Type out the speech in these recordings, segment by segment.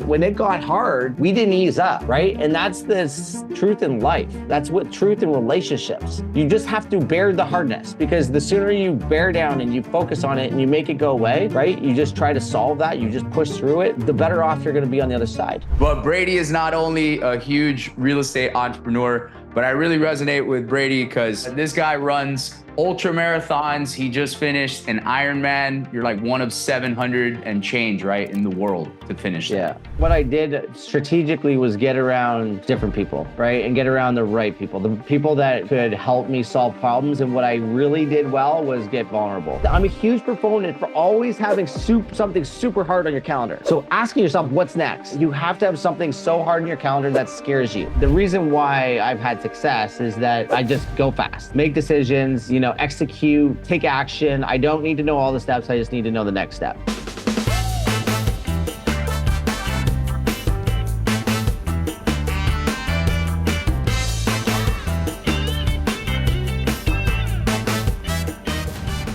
when it got hard, we didn't ease up, right? And that's the truth in life. That's what truth in relationships. You just have to bear the hardness, because the sooner you bear down and you focus on it and you make it go away, right? You just try to solve that, you just push through it, the better off you're gonna be on the other side. But Brady is not only a huge real estate entrepreneur, but I really resonate with Brady because this guy runs ultra marathons. He just finished an Ironman. You're like one of 700 and change, right, in the world to finish. Yeah. What I did strategically was get around different people, right? And get around the right people, the people that could help me solve problems. And what I really did well was get vulnerable. I'm a huge proponent for always having something super hard on your calendar. So asking yourself, what's next? You have to have something so hard on your calendar that scares you. The reason why I've had success is that I just go fast, make decisions, execute, take action. I don't need to know all the steps. I just need to know the next step.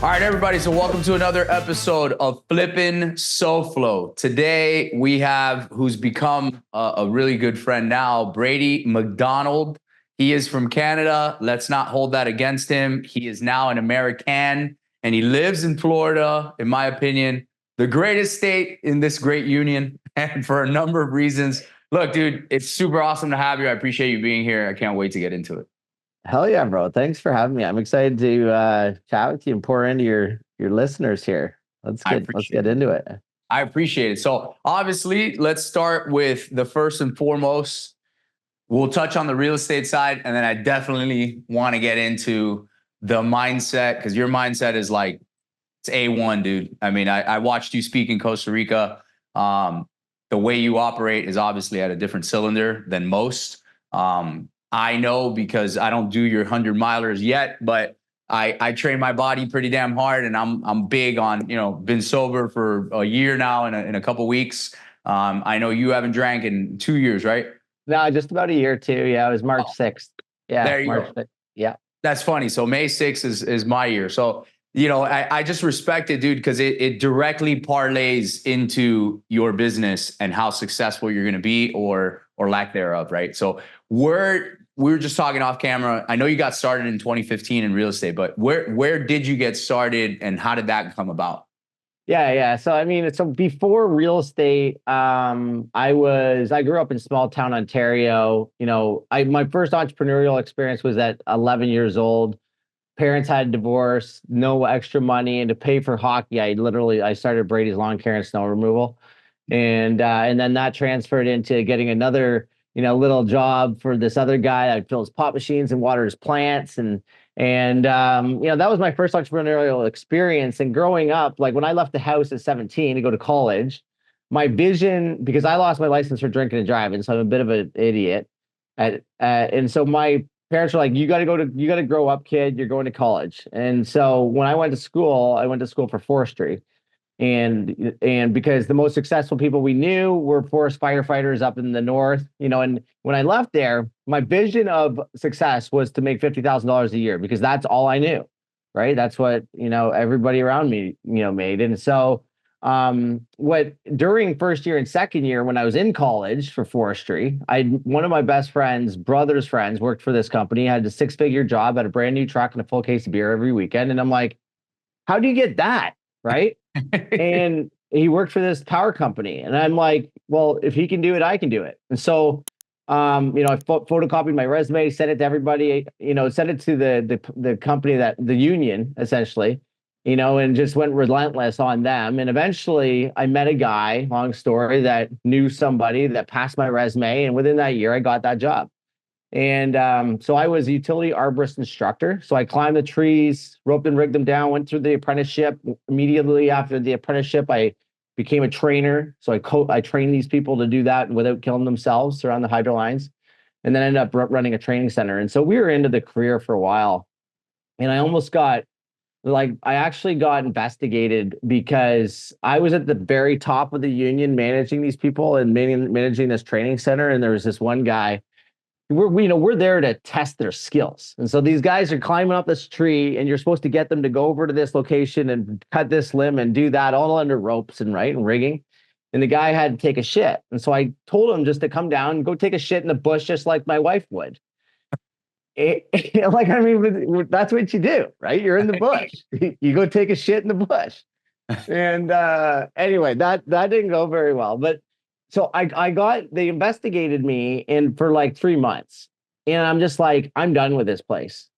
All right, everybody. So welcome to another episode of Flippin' SoFlo. Today we have who's become a really good friend now, Brady McDonald. He is from Canada. Let's not hold that against him. He is now an American and he lives in Florida, in my opinion, the greatest state in this great union, and for a number of reasons. Look, dude, it's super awesome to have you. I appreciate you being here. I can't wait to get into it. Hell yeah, bro. Thanks for having me. I'm excited to chat with you and pour into your listeners here. Let's get into it. I appreciate it. So obviously, let's start with the first and foremost. We'll touch on the real estate side, and then I definitely want to get into the mindset, because your mindset is like, it's A1, dude. I mean, I watched you speak in Costa Rica. The way you operate is obviously at a different cylinder than most. I know because I don't do your 100-milers yet, but I train my body pretty damn hard, and I'm big on, been sober for a year now in a couple weeks. I know you haven't drank in 2 years, right? No, just about a year or two. Yeah, it was March 6th. Yeah, there you March go. 6th. Yeah. That's funny. So May 6th is my year. So, I just respect it, dude, because it directly parlays into your business and how successful you're going to be or lack thereof, right? So we were just talking off camera. I know you got started in 2015 in real estate, but where did you get started and how did that come about? Yeah. So before real estate, I grew up in small town Ontario. My first entrepreneurial experience was at 11 years old. Parents had divorced, no extra money, and to pay for hockey, I started Brady's Lawn Care and Snow Removal, and then that transferred into getting another little job for this other guy. I'd fill his pot machines and water his plants, and that was my first entrepreneurial experience. And growing up, like when I left the house at 17 to go to college, my vision, because I lost my license for drinking and driving, so I'm a bit of an idiot. And so my parents were like, you got to grow up, kid. You're going to college. And so when I went to school for forestry. And because the most successful people we knew were forest firefighters up in the north, and when I left there, my vision of success was to make $50,000 a year, because that's all I knew, right? That's what, everybody around me, made. And so during first year and second year, when I was in college for forestry, one of my best friends, brother's friends, worked for this company, had a 6-figure job, had a brand new truck and a full case of beer every weekend. And I'm like, how do you get that? Right. And he worked for this power company. And I'm like, well, if he can do it, I can do it. And so, I photocopied my resume, sent it to everybody, sent it to the company, the union, essentially, and just went relentless on them. And eventually I met a guy, long story, that knew somebody that passed my resume. And within that year, I got that job. And so I was a utility arborist instructor. So I climbed the trees, roped and rigged them down, went through the apprenticeship. Immediately after the apprenticeship, I became a trainer. So I trained these people to do that without killing themselves around the hydro lines, and then ended up running a training center. And so we were into the career for a while. And I actually got investigated because I was at the very top of the union managing these people and managing this training center. And there was this one guy. We're there to test their skills. And so these guys are climbing up this tree, and you're supposed to get them to go over to this location and cut this limb and do that all under ropes and rigging. and the guy had to take a shit. And so I told him just to come down and go take a shit in the bush, just like my wife would. Like, I mean, that's what you do, right? You're in the bush. You go take a shit in the bush. And anyway, that didn't go very well. But so they investigated me and for like 3 months. And I'm just like, I'm done with this place.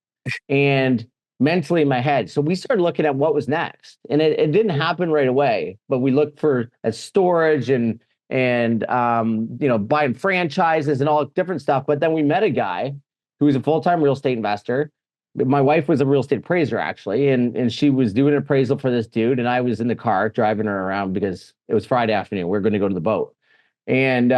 And mentally in my head. So we started looking at what was next. And it didn't happen right away, but we looked for storage and buying franchises and all different stuff. But then we met a guy who was a full-time real estate investor. My wife was a real estate appraiser, actually, and she was doing an appraisal for this dude, and I was in the car driving her around because it was Friday afternoon. We were going to go to the boat. And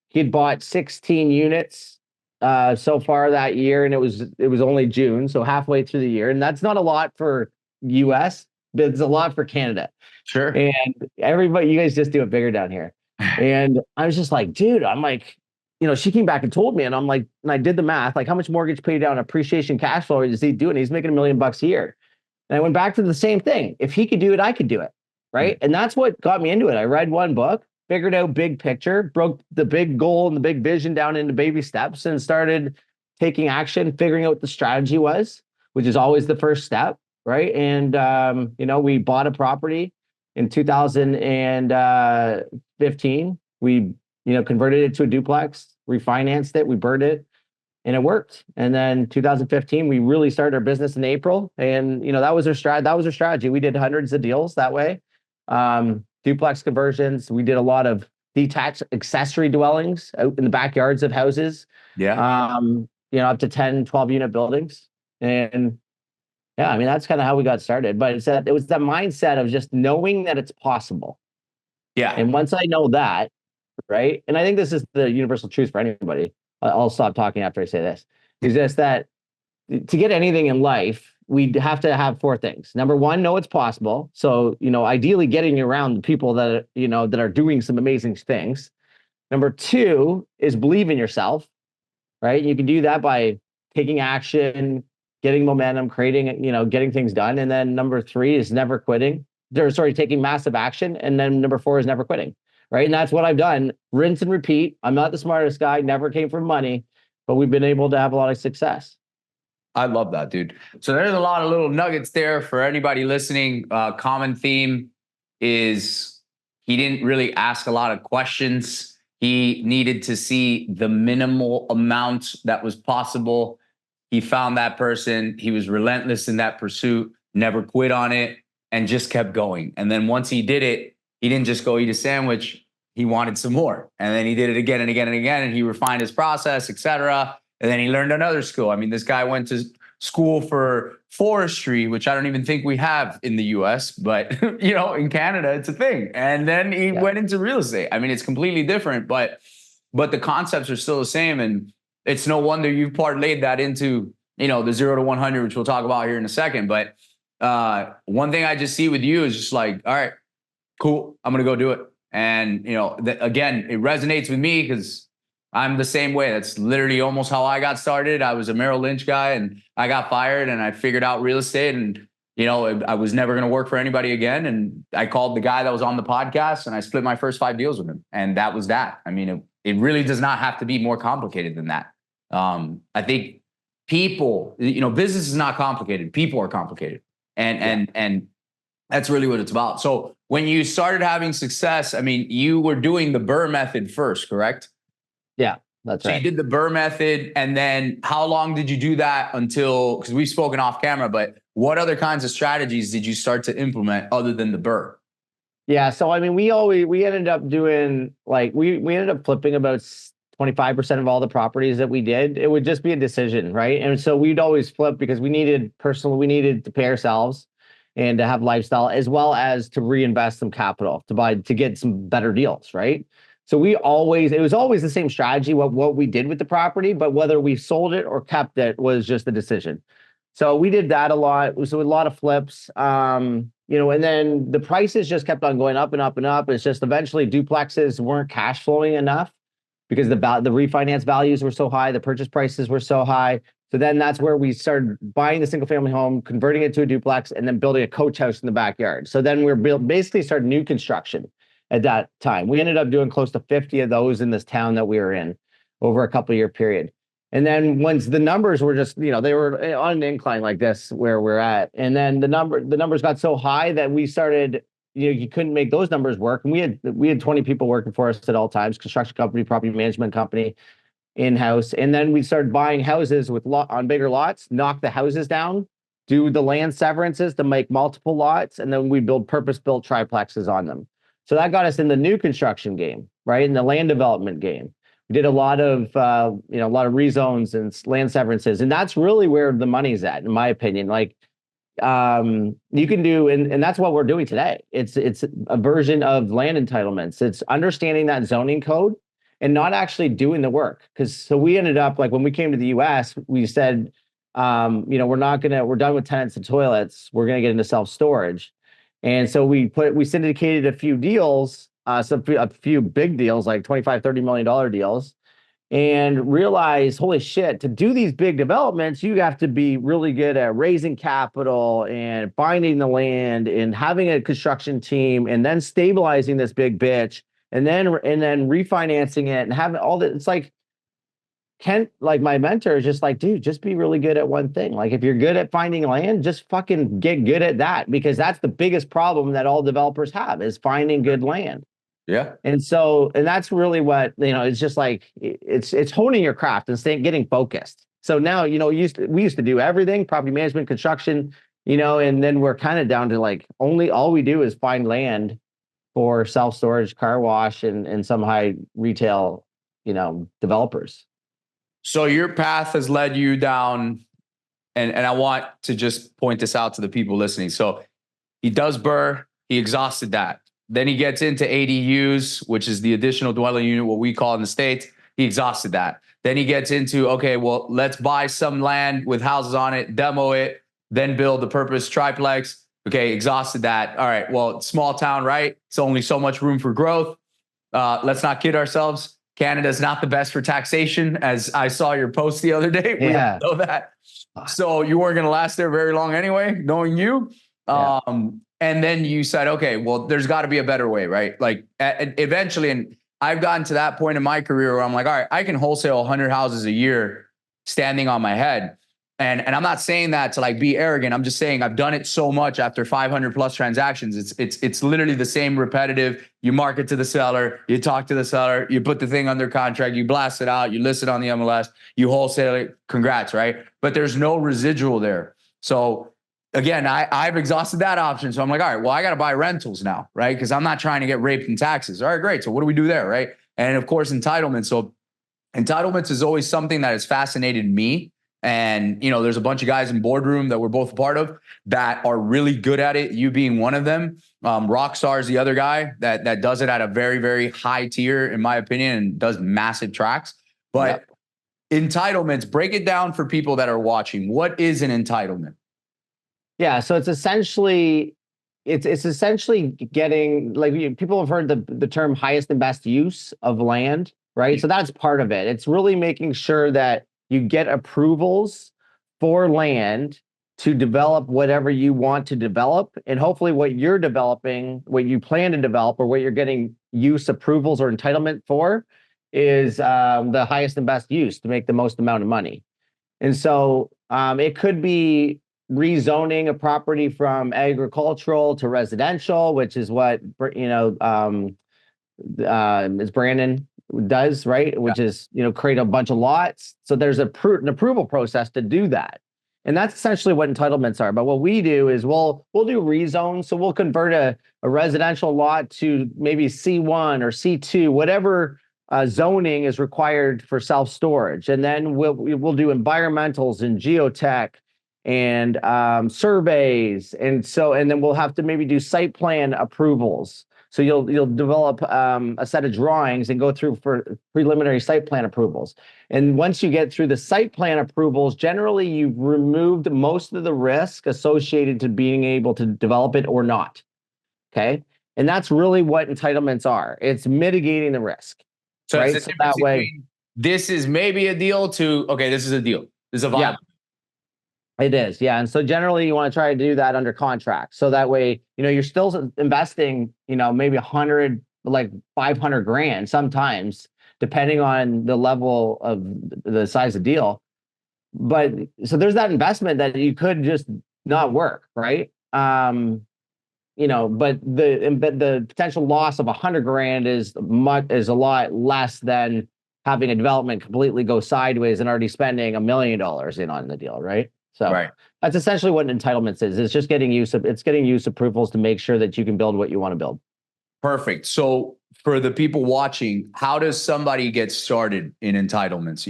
he had bought 16 units so far that year, and it was only June, so halfway through the year. And that's not a lot for US, but it's a lot for Canada. Sure. And everybody, you guys just do it bigger down here. And I was just like, dude, I'm like, she came back and told me, and I'm like, and I did the math, like how much mortgage paid down, appreciation, cash flow is he doing? He's making $1 million a year. And I went back to the same thing. If he could do it, I could do it. Right. And that's what got me into it. I read one book, figured out big picture, broke the big goal and the big vision down into baby steps, and started taking action, figuring out what the strategy was, which is always the first step. Right. And, we bought a property in 2015. We converted it to a duplex, refinanced it, we burned it, and it worked. And then 2015, we really started our business in April. And, that was our strategy. We did hundreds of deals that way. Duplex conversions. We did a lot of detached accessory dwellings out in the backyards of houses. Yeah. Up to 10, 12 unit buildings. And yeah, I mean, that's kind of how we got started. But it was the mindset of just knowing that it's possible. Yeah. And once I know that, right. And I think this is the universal truth for anybody. I'll stop talking after I say this. Is just that to get anything in life, we have to have 4 things. Number 1, know it's possible. So, ideally getting around the people that, that are doing some amazing things. Number 2 is believe in yourself, right? You can do that by taking action, getting momentum, creating, getting things done. And then number 3 is never quitting. Taking massive action. And then number 4 is never quitting. Right. And that's what I've done. Rinse and repeat. I'm not the smartest guy, never came from money, but we've been able to have a lot of success. I love that, dude. So there's a lot of little nuggets there for anybody listening. Common theme is he didn't really ask a lot of questions. He needed to see the minimal amount that was possible. He found that person. He was relentless in that pursuit, never quit on it, and just kept going. And then once he did it, he didn't just go eat a sandwich. He wanted some more. And then he did it again and again and again. And he refined his process, et cetera. And then he learned another skill. I mean, this guy went to school for forestry, which I don't even think we have in the US, but in Canada, it's a thing. And then he went into real estate. I mean, it's completely different, but the concepts are still the same. And it's no wonder you've parlayed that into, the 0 to 100, which we'll talk about here in a second. But one thing I just see with you is just like, all right, cool, I'm going to go do it. And, again, it resonates with me because I'm the same way. That's literally almost how I got started. I was a Merrill Lynch guy and I got fired and I figured out real estate and, I was never going to work for anybody again. And I called the guy that was on the podcast and I split my first 5 deals with him. And that was that. I mean, it really does not have to be more complicated than that. I think people, business is not complicated. People are complicated. And that's really what it's about. So when you started having success, I mean, you were doing the BRRRR method first, correct? Yeah, that's right. So you did the BRRRR method. And then how long did you do that until, because we've spoken off camera, but what other kinds of strategies did you start to implement other than the BRRRR? Yeah. So, I mean, we ended up doing we ended up flipping about 25% of all the properties that we did. It would just be a decision. Right. And so we'd always flip because we needed to pay ourselves and to have lifestyle, as well as to reinvest some capital to get some better deals, right? So it was always the same strategy, what we did with the property, but whether we sold it or kept it was just a decision. So we did that a lot. So a lot of flips, and then the prices just kept on going up and up and up. It's just eventually duplexes weren't cash flowing enough because the refinance values were so high, the purchase prices were so high. So then that's where we started buying the single family home, converting it to a duplex, and then building a coach house in the backyard. So then we're basically starting new construction. at that time. We ended up doing close to 50 of those in this town that we were in over a couple year period. And then once the numbers were just, they were on an incline like this where we're at. And then the numbers got so high that we started, you couldn't make those numbers work. And we had 20 people working for us at all times, construction company, property management company, in-house. And then we started buying houses on bigger lots, knock the houses down, do the land severances to make multiple lots, and then we build purpose-built triplexes on them. So that got us in the new construction game, right? In the land development game. We did a lot of rezones and land severances, and that's really where the money's at, in my opinion. Like, you can do, and that's what we're doing today. It's a version of land entitlements. It's understanding that zoning code and not actually doing the work. So we ended up, like, when we came to the US, we said, we're done with tenants and toilets. We're going to get into self-storage. And so we syndicated a few deals, a few big deals, like $25-30 million deals, and realized, holy shit, to do these big developments, you have to be really good at raising capital and finding the land and having a construction team and then stabilizing this big bitch and then refinancing it and having all that. It's like, Kent, like my mentor, is just like, dude, just be really good at one thing. Like, if you're good at finding land, just fucking get good at that, because that's the biggest problem that all developers have, is finding good land. Yeah. And that's really what, it's just like, it's honing your craft and getting focused. So now, we used to do everything, property management, construction, and then we're kind of down to like, all we do is find land for self-storage, car wash, and some high retail, developers. So your path has led you down, and I want to just point this out to the people listening. So he does BRRRR, he exhausted that. Then he gets into ADUs, which is the additional dwelling unit, what we call in the States. He exhausted that. Then he gets into, okay, well, let's buy some land with houses on it, demo it, then build the purpose triplex. Okay, exhausted that. All right, well, small town, right? It's only so much room for growth. Let's not kid ourselves. Canada's not the best for taxation, as I saw your post the other day. We Yeah. know that. So you weren't going to last there very long anyway, knowing you. Yeah. And then you said, okay, well, there's got to be a better way, right? Like eventually, and I've gotten to that point in my career where I'm like, all right, I can wholesale 100 houses a year standing on my head. And I'm not saying that to like be arrogant. I'm just saying I've done it so much after 500 plus transactions. It's literally the same repetitive. You market to the seller, you talk to the seller, you put the thing under contract, you blast it out, you list it on the MLS, you wholesale it. Congrats, right? But there's no residual there. So again, I've exhausted that option. So I'm like, all right, well, I got to buy rentals now, right? Because I'm not trying to get raped in taxes. All right, great. So what do we do there, right? And of course, entitlements. So entitlements is always something that has fascinated me. And, there's a bunch of guys in boardroom that we're both a part of that are really good at it. You being one of them. Rockstar is the other guy that does it at a very, very high tier, in my opinion, and does massive tracks. But entitlements, break it down for people that are watching. What is an entitlement? Yeah. So it's essentially getting, like, people have heard the term highest and best use of land, right? So that's part of it. It's really making sure that you get approvals for land to develop whatever you want to develop. And hopefully what you're developing, what you plan to develop, or what you're getting use approvals or entitlement for is the highest and best use to make the most amount of money. And so it could be rezoning a property from agricultural to residential, which is what, is Brandon does, right? Which is, create a bunch of lots. So there's an approval process to do that. And that's essentially what entitlements are. But what we do is we'll do rezones. So we'll convert a residential lot to maybe C1 or C2, whatever zoning is required for self-storage. And then we'll do environmentals and geotech and surveys. And then we'll have to maybe do site plan approvals. So you'll develop a set of drawings and go through for preliminary site plan approvals. And once you get through the site plan approvals, generally you've removed most of the risk associated to being able to develop it or not. Okay. And that's really what entitlements are. It's mitigating the risk. So right? it's So that way, this is maybe a deal to, okay, this is a deal. This is a viable. Yeah, it is. Yeah. And so generally you want to try to do that under contract. So that way, you're still investing, maybe 100, like 500 grand sometimes, depending on the level of the size of deal. But so there's that investment that you could just not work, right? But the potential loss of 100 grand is a lot less than having a development completely go sideways and already spending $1 million in on the deal, right? So that's essentially what entitlements is. It's just getting use approvals to make sure that you can build what you want to build. Perfect. So for the people watching, how does somebody get started in entitlements,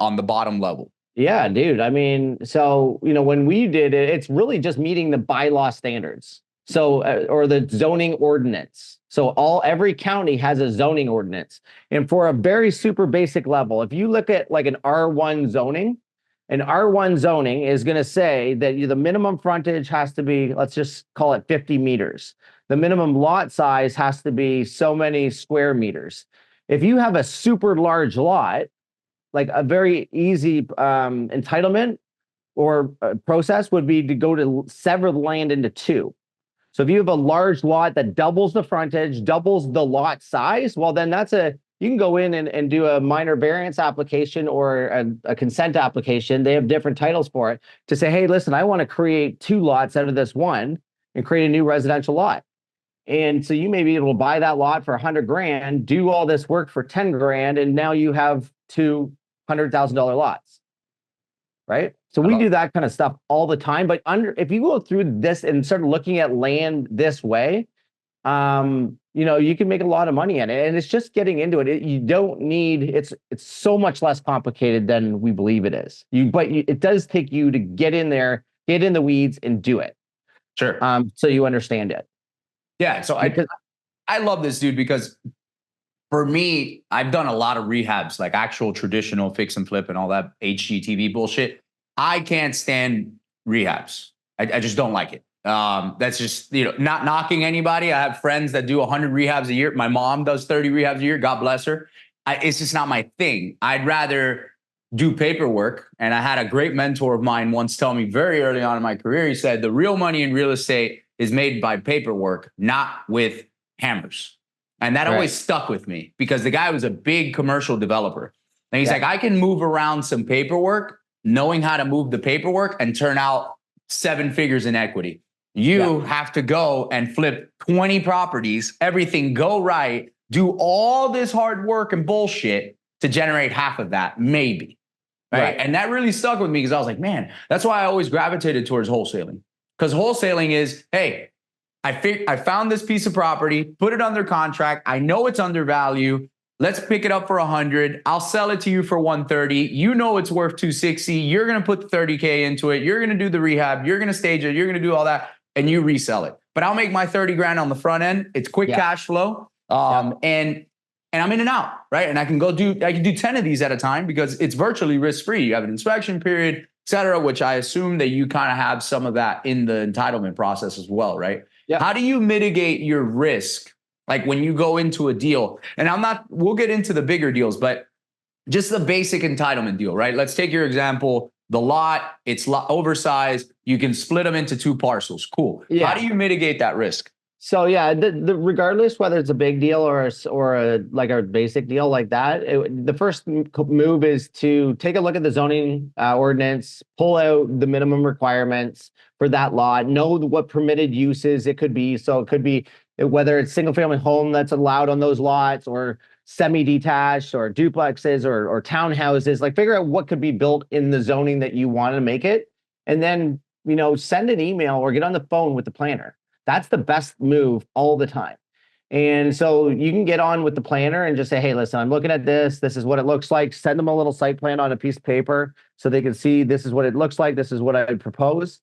on the bottom level? Yeah, dude. I mean, so, when we did it, it's really just meeting the bylaw standards. So, or the zoning ordinance. So every county has a zoning ordinance. And for a very super basic level, if you look at like an R1 zoning is going to say that the minimum frontage has to be, let's just call it 50 meters. The minimum lot size has to be so many square meters. If you have a super large lot, like a very easy entitlement or process would be to go to sever the land into two. So if you have a large lot that doubles the frontage, doubles the lot size, well, then you can go in and do a minor variance application or a consent application. They have different titles for it to say, hey, listen, I want to create 2 lots out of this one and create a new residential lot. And so you may be able to buy that lot for 100 grand, do all this work for 10 grand, and now you have $200,000 lots, right? So we do that kind of stuff all the time. But if you go through this and start looking at land this way, you can make a lot of money in it. And it's just getting into it. You don't need, it's so much less complicated than we believe it is. It does take you to get in there, get in the weeds and do it. Sure. So you understand it. Yeah. So I love this, dude, because for me, I've done a lot of rehabs, like actual traditional fix and flip and all that HGTV bullshit. I can't stand rehabs. I just don't like it. That's just, not knocking anybody. I have friends that do 100 rehabs a year. My mom does 30 rehabs a year. God bless her. It's just not my thing. I'd rather do paperwork. And I had a great mentor of mine once tell me very early on in my career, he said, the real money in real estate is made by paperwork, not with hammers. And that always stuck with me because the guy was a big commercial developer. And he's like, I can move around some paperwork, knowing how to move the paperwork and turn out 7 figures in equity. You have to go and flip 20 properties, everything go right, do all this hard work and bullshit to generate half of that, maybe. Right. And that really stuck with me because I was like, man, that's why I always gravitated towards wholesaling. Because wholesaling is, hey, I found this piece of property, put it under contract. I know it's undervalued. Let's pick it up for 100. I'll sell it to you for 130. You know it's worth 260. You're going to put 30K into it. You're going to do the rehab. You're going to stage it. You're going to do all that. And you resell it. But I'll make my 30 grand on the front end. It's quick cash flow. And I'm in and out, right? And I can do 10 of these at a time because it's virtually risk-free. You have an inspection period, et cetera, which I assume that you kind of have some of that in the entitlement process as well, right? Yeah. How do you mitigate your risk? Like when you go into a deal, and we'll get into the bigger deals, but just the basic entitlement deal, right? Let's take your example, the lot, it's oversized. You can split them into 2 parcels. Cool. Yeah. How do you mitigate that risk? So yeah, regardless whether it's a big deal or a basic deal like that, the first move is to take a look at the zoning ordinance, pull out the minimum requirements for that lot, know what permitted uses it could be. So it could be whether it's single family home that's allowed on those lots or semi-detached or duplexes or townhouses, like figure out what could be built in the zoning that you want to make it. And then, send an email or get on the phone with the planner. That's the best move all the time. And so you can get on with the planner and just say, hey, listen, I'm looking at this. This is what it looks like. Send them a little site plan on a piece of paper so they can see this is what it looks like. This is what I would propose.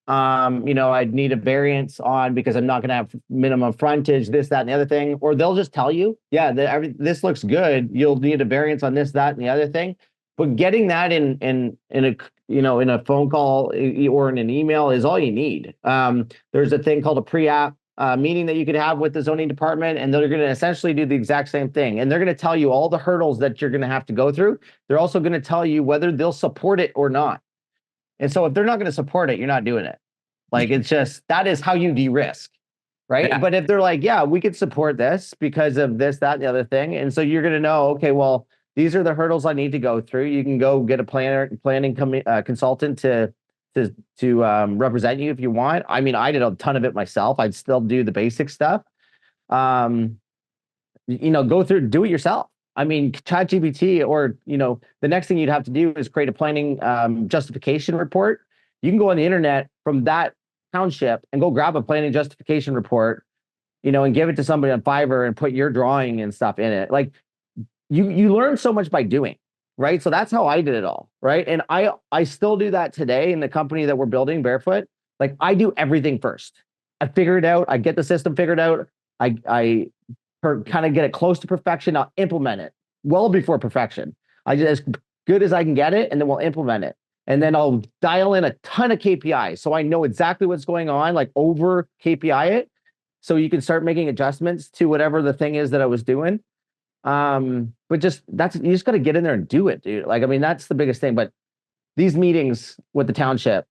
I'd need a variance on because I'm not going to have minimum frontage, this, that, and the other thing. Or they'll just tell you, yeah, this looks good. You'll need a variance on this, that, and the other thing. But getting that in a phone call or in an email is all you need. There's a thing called a pre-app meeting that you could have with the zoning department, and they're going to essentially do the exact same thing. And they're going to tell you all the hurdles that you're going to have to go through. They're also going to tell you whether they'll support it or not. And so if they're not going to support it, you're not doing it. Like, it's just, that is how you de-risk, right? Yeah. But if they're like, yeah, we could support this because of this, that, and the other thing. And so you're going to know, okay, well, these are the hurdles I need to go through. You can go get a planning consultant to represent you if you want. I mean, I did a ton of it myself. I'd still do the basic stuff. Go through, do it yourself. I mean, ChatGPT, or, the next thing you'd have to do is create a planning justification report. You can go on the internet from that township and go grab a planning justification report, and give it to somebody on Fiverr and put your drawing and stuff in it. Like, you learn so much by doing, right? So that's how I did it all, right? And I still do that today in the company that we're building, Barefoot. Like, I do everything first. I figure it out. I get the system figured out. I kind of get it close to perfection. I'll implement it well before perfection. I just as good as I can get it, and then we'll implement it. And then I'll dial in a ton of KPIs so I know exactly what's going on, like over KPI it, so you can start making adjustments to whatever the thing is that I was doing. But you just got to get in there and do it, dude. Like, I mean, that's the biggest thing. But these meetings with the township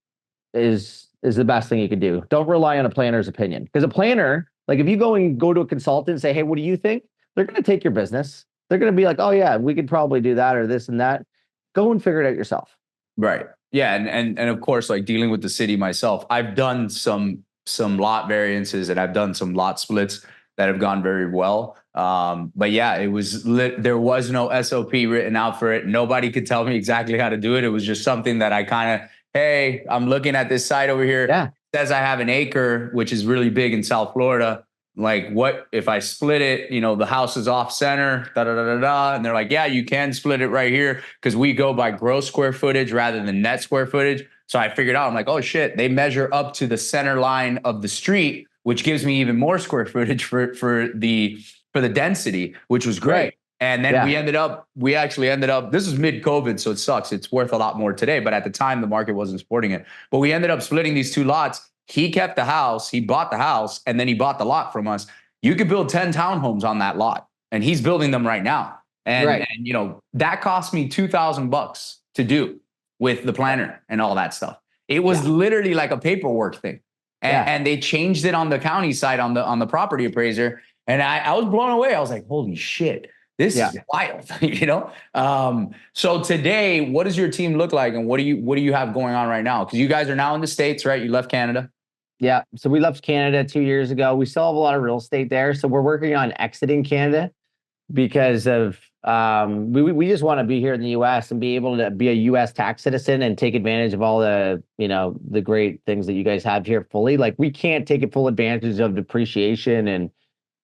is the best thing you can do. Don't rely on a planner's opinion, because a planner, like, if you go to a consultant and say, hey, what do you think? They're going to take your business. They're going to be like, oh yeah, we could probably do that or this and that. Go and figure it out yourself. Right. Yeah. And of course, like, dealing with the city myself, I've done some lot variances, and I've done some lot splits that have gone very well. But yeah, there was no SOP written out for it. Nobody could tell me exactly how to do it. It was just something that I kind of, hey, I'm looking at this site over here. Yeah. It says I have an acre, which is really big in South Florida. Like, what if I split it? The house is off center, da da da da da. And they're like, yeah, you can split it right here, because we go by gross square footage rather than net square footage. So I figured out, I'm like, oh shit, they measure up to the center line of the street, which gives me even more square footage for the density, which was great. Right. And then we actually ended up, this is mid-COVID, so it sucks. It's worth a lot more today, but at the time the market wasn't supporting it. But we ended up splitting these two lots. He kept the house, he bought the house, and then he bought the lot from us. You could build 10 townhomes on that lot, and he's building them right now. And that cost me $2,000 to do with the planner and all that stuff. It was literally like a paperwork thing. And they changed it on the county side, on the property appraiser. And I was blown away. I was like, holy shit, this is wild, So today, what does your team look like, and what do you have going on right now? Because you guys are now in the States, right? You left Canada. Yeah. So we left Canada 2 years ago. We still have a lot of real estate there. So we're working on exiting Canada because of we just want to be here in the US and be able to be a US tax citizen and take advantage of all the, the great things that you guys have here fully. Like, we can't take full advantage of depreciation and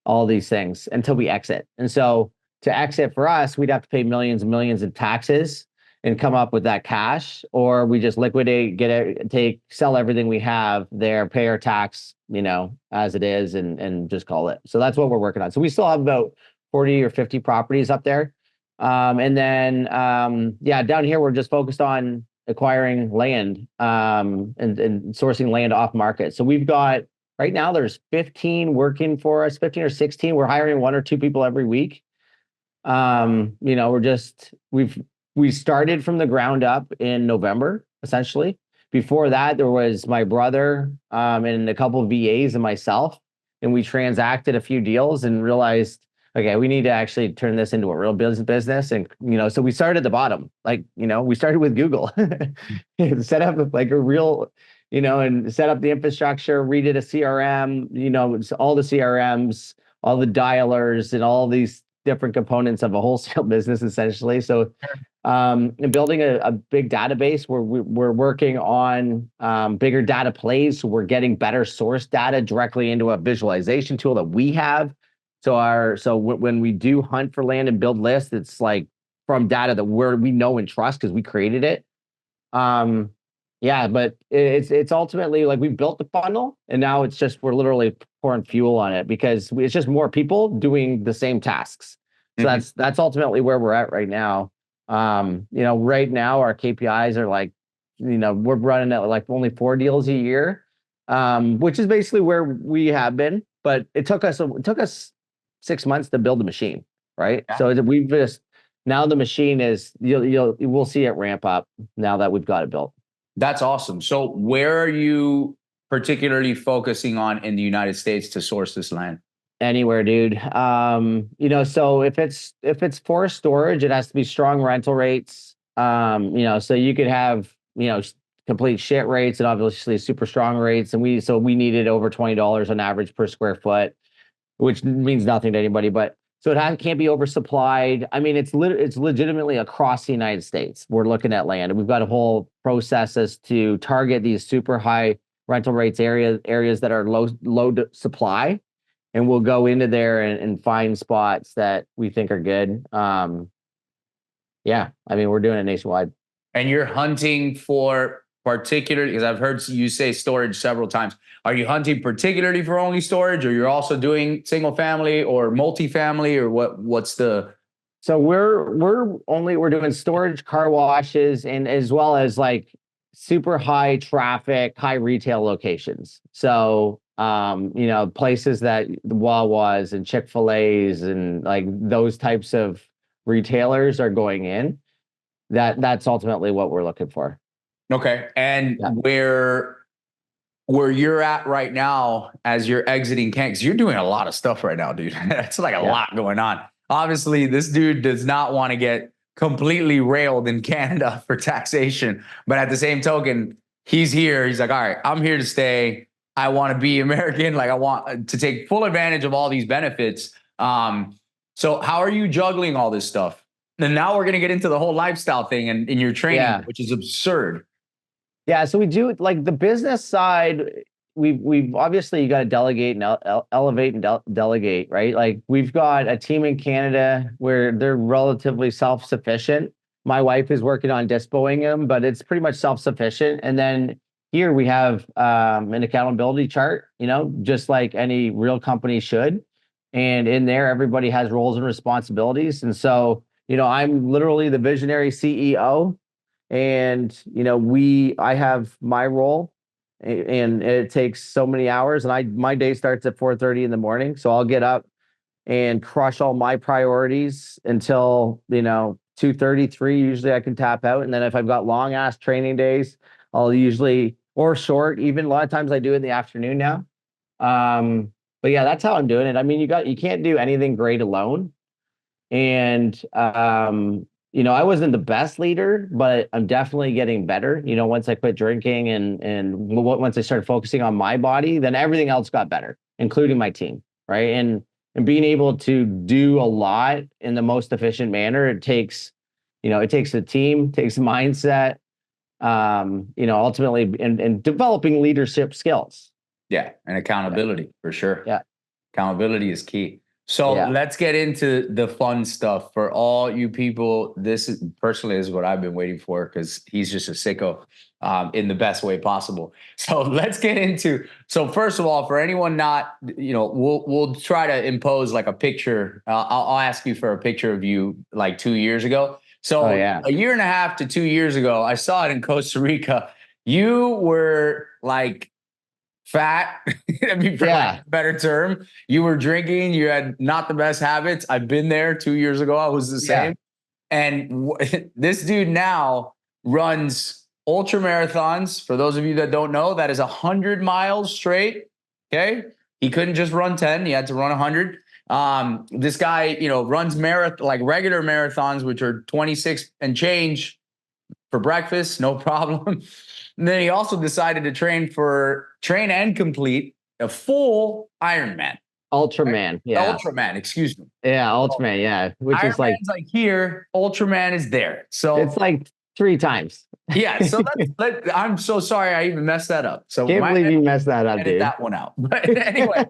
all these things until we exit. And so to exit for us, we'd have to pay millions and millions in taxes and come up with that cash, or we just liquidate, sell everything we have there, pay our tax, as it is, and just call it. So that's what we're working on. So we still have about 40 or 50 properties up there. And then, down here, we're just focused on acquiring land and sourcing land off market. So we've got, right now, there's 15 working for us, 15 or 16. We're hiring 1 or 2 people every week. We started from the ground up in November, essentially. Before that, there was my brother and a couple of VAs and myself, and we transacted a few deals and realized, okay, we need to actually turn this into a real business. And, so we started at the bottom, we started with Google, set up like a real, and set up the infrastructure, redid a CRM, all the CRMs, all the dialers, and all these different components of a wholesale business, essentially. So, and building a big database where we're working on bigger data plays. So we're getting better source data directly into a visualization tool that we have. So when we do hunt for land and build lists, it's like from data that we know and trust because we created it. But it's ultimately like we built the funnel, and now it's just we're literally pouring fuel on it because it's just more people doing the same tasks. So that's ultimately where we're at right now. Right now our KPIs are like, we're running at like only 4 deals a year, which is basically where we have been. But it took us 6 months to build the machine, right? Yeah. So we've just now the machine is we'll see it ramp up now that we've got it built. That's awesome. So where are you particularly focusing on in the United States to source this land? Anywhere, dude. You know, so if it's for storage, it has to be strong rental rates. You know, so you could have, you know, complete shit rates and obviously super strong rates. And we needed over $20 on average per square foot, which means nothing to anybody. But so can't be oversupplied. I mean, it's legitimately across the United States. We're looking at land, and we've got a whole processes to target these super high rental rates areas that are low supply, and we'll go into there and find spots that we think are good. Yeah, I mean, we're doing it nationwide. And you're hunting for particular, because I've heard you say storage several times. Are you hunting particularly for only storage, or you're also doing single family or multifamily, or what's the? So we're doing storage, car washes, and as well as like super high traffic, high retail locations. So you know, places that the Wawas and Chick-fil-A's and like those types of retailers are going in. That's ultimately what we're looking for. Okay. And where you're at right now as you're exiting Canada, because you're doing a lot of stuff right now, dude. It's like a lot going on. Obviously, this dude does not want to get completely railed in Canada for taxation. But at the same token, he's here. He's like, all right, I'm here to stay. I want to be American. Like, I want to take full advantage of all these benefits. So how are you juggling all this stuff? And now we're going to get into the whole lifestyle thing and in your training, which is absurd. Yeah, so we do like the business side. We've obviously you got to delegate and elevate and delegate, right? Like we've got a team in Canada where they're relatively self-sufficient. My wife is working on dispoing them, but it's pretty much self-sufficient. And then here we have an accountability chart, you know, just like any real company should. And in there, everybody has roles and responsibilities. And so, you know, I'm literally the visionary CEO. And, you know, I have my role and it takes so many hours, and my day starts at 4:30 in the morning. So I'll get up and crush all my priorities until, you know, 2:33. Usually I can tap out. And then if I've got long ass training days, I'll usually, or short, even a lot of times I do it in the afternoon now. But yeah, that's how I'm doing it. I mean, you can't do anything great alone. And, you know, I wasn't the best leader, but I'm definitely getting better. You know, once I quit drinking and once I started focusing on my body, then everything else got better, including my team, right? And being able to do a lot in the most efficient manner, it takes a team, takes mindset, you know, ultimately in developing leadership skills. Yeah, and accountability for sure. Yeah, accountability is key. So let's get into the fun stuff for all you people. This is personally is what I've been waiting for, because he's just a sicko in the best way possible. So let's get into. So first of all, for anyone not, you know, we'll try to impose like a picture. I'll ask you for a picture of you like 2 years ago. So a year and a half to 2 years ago, I saw it in Costa Rica. You were like fat, I mean, for lack of a better term. You were drinking, you had not the best habits. I've been there 2 years ago. I was the same. And this dude now runs ultra marathons. For those of you that don't know, that is 100 miles straight. Okay. He couldn't just run 10. He had to run 100. This guy, you know, runs like regular marathons, which are 26 and change for breakfast. No problem. And then he also decided to train and complete a full Ironman. Ultraman. Yeah. Ultraman, excuse me. Yeah, Ultraman, yeah. Which Ironman's is like here, Ultraman is there. So it's like 3 times. Yeah. So I'm so sorry I even messed that up. So can't believe you messed that up, edit dude. that one out. But anyway,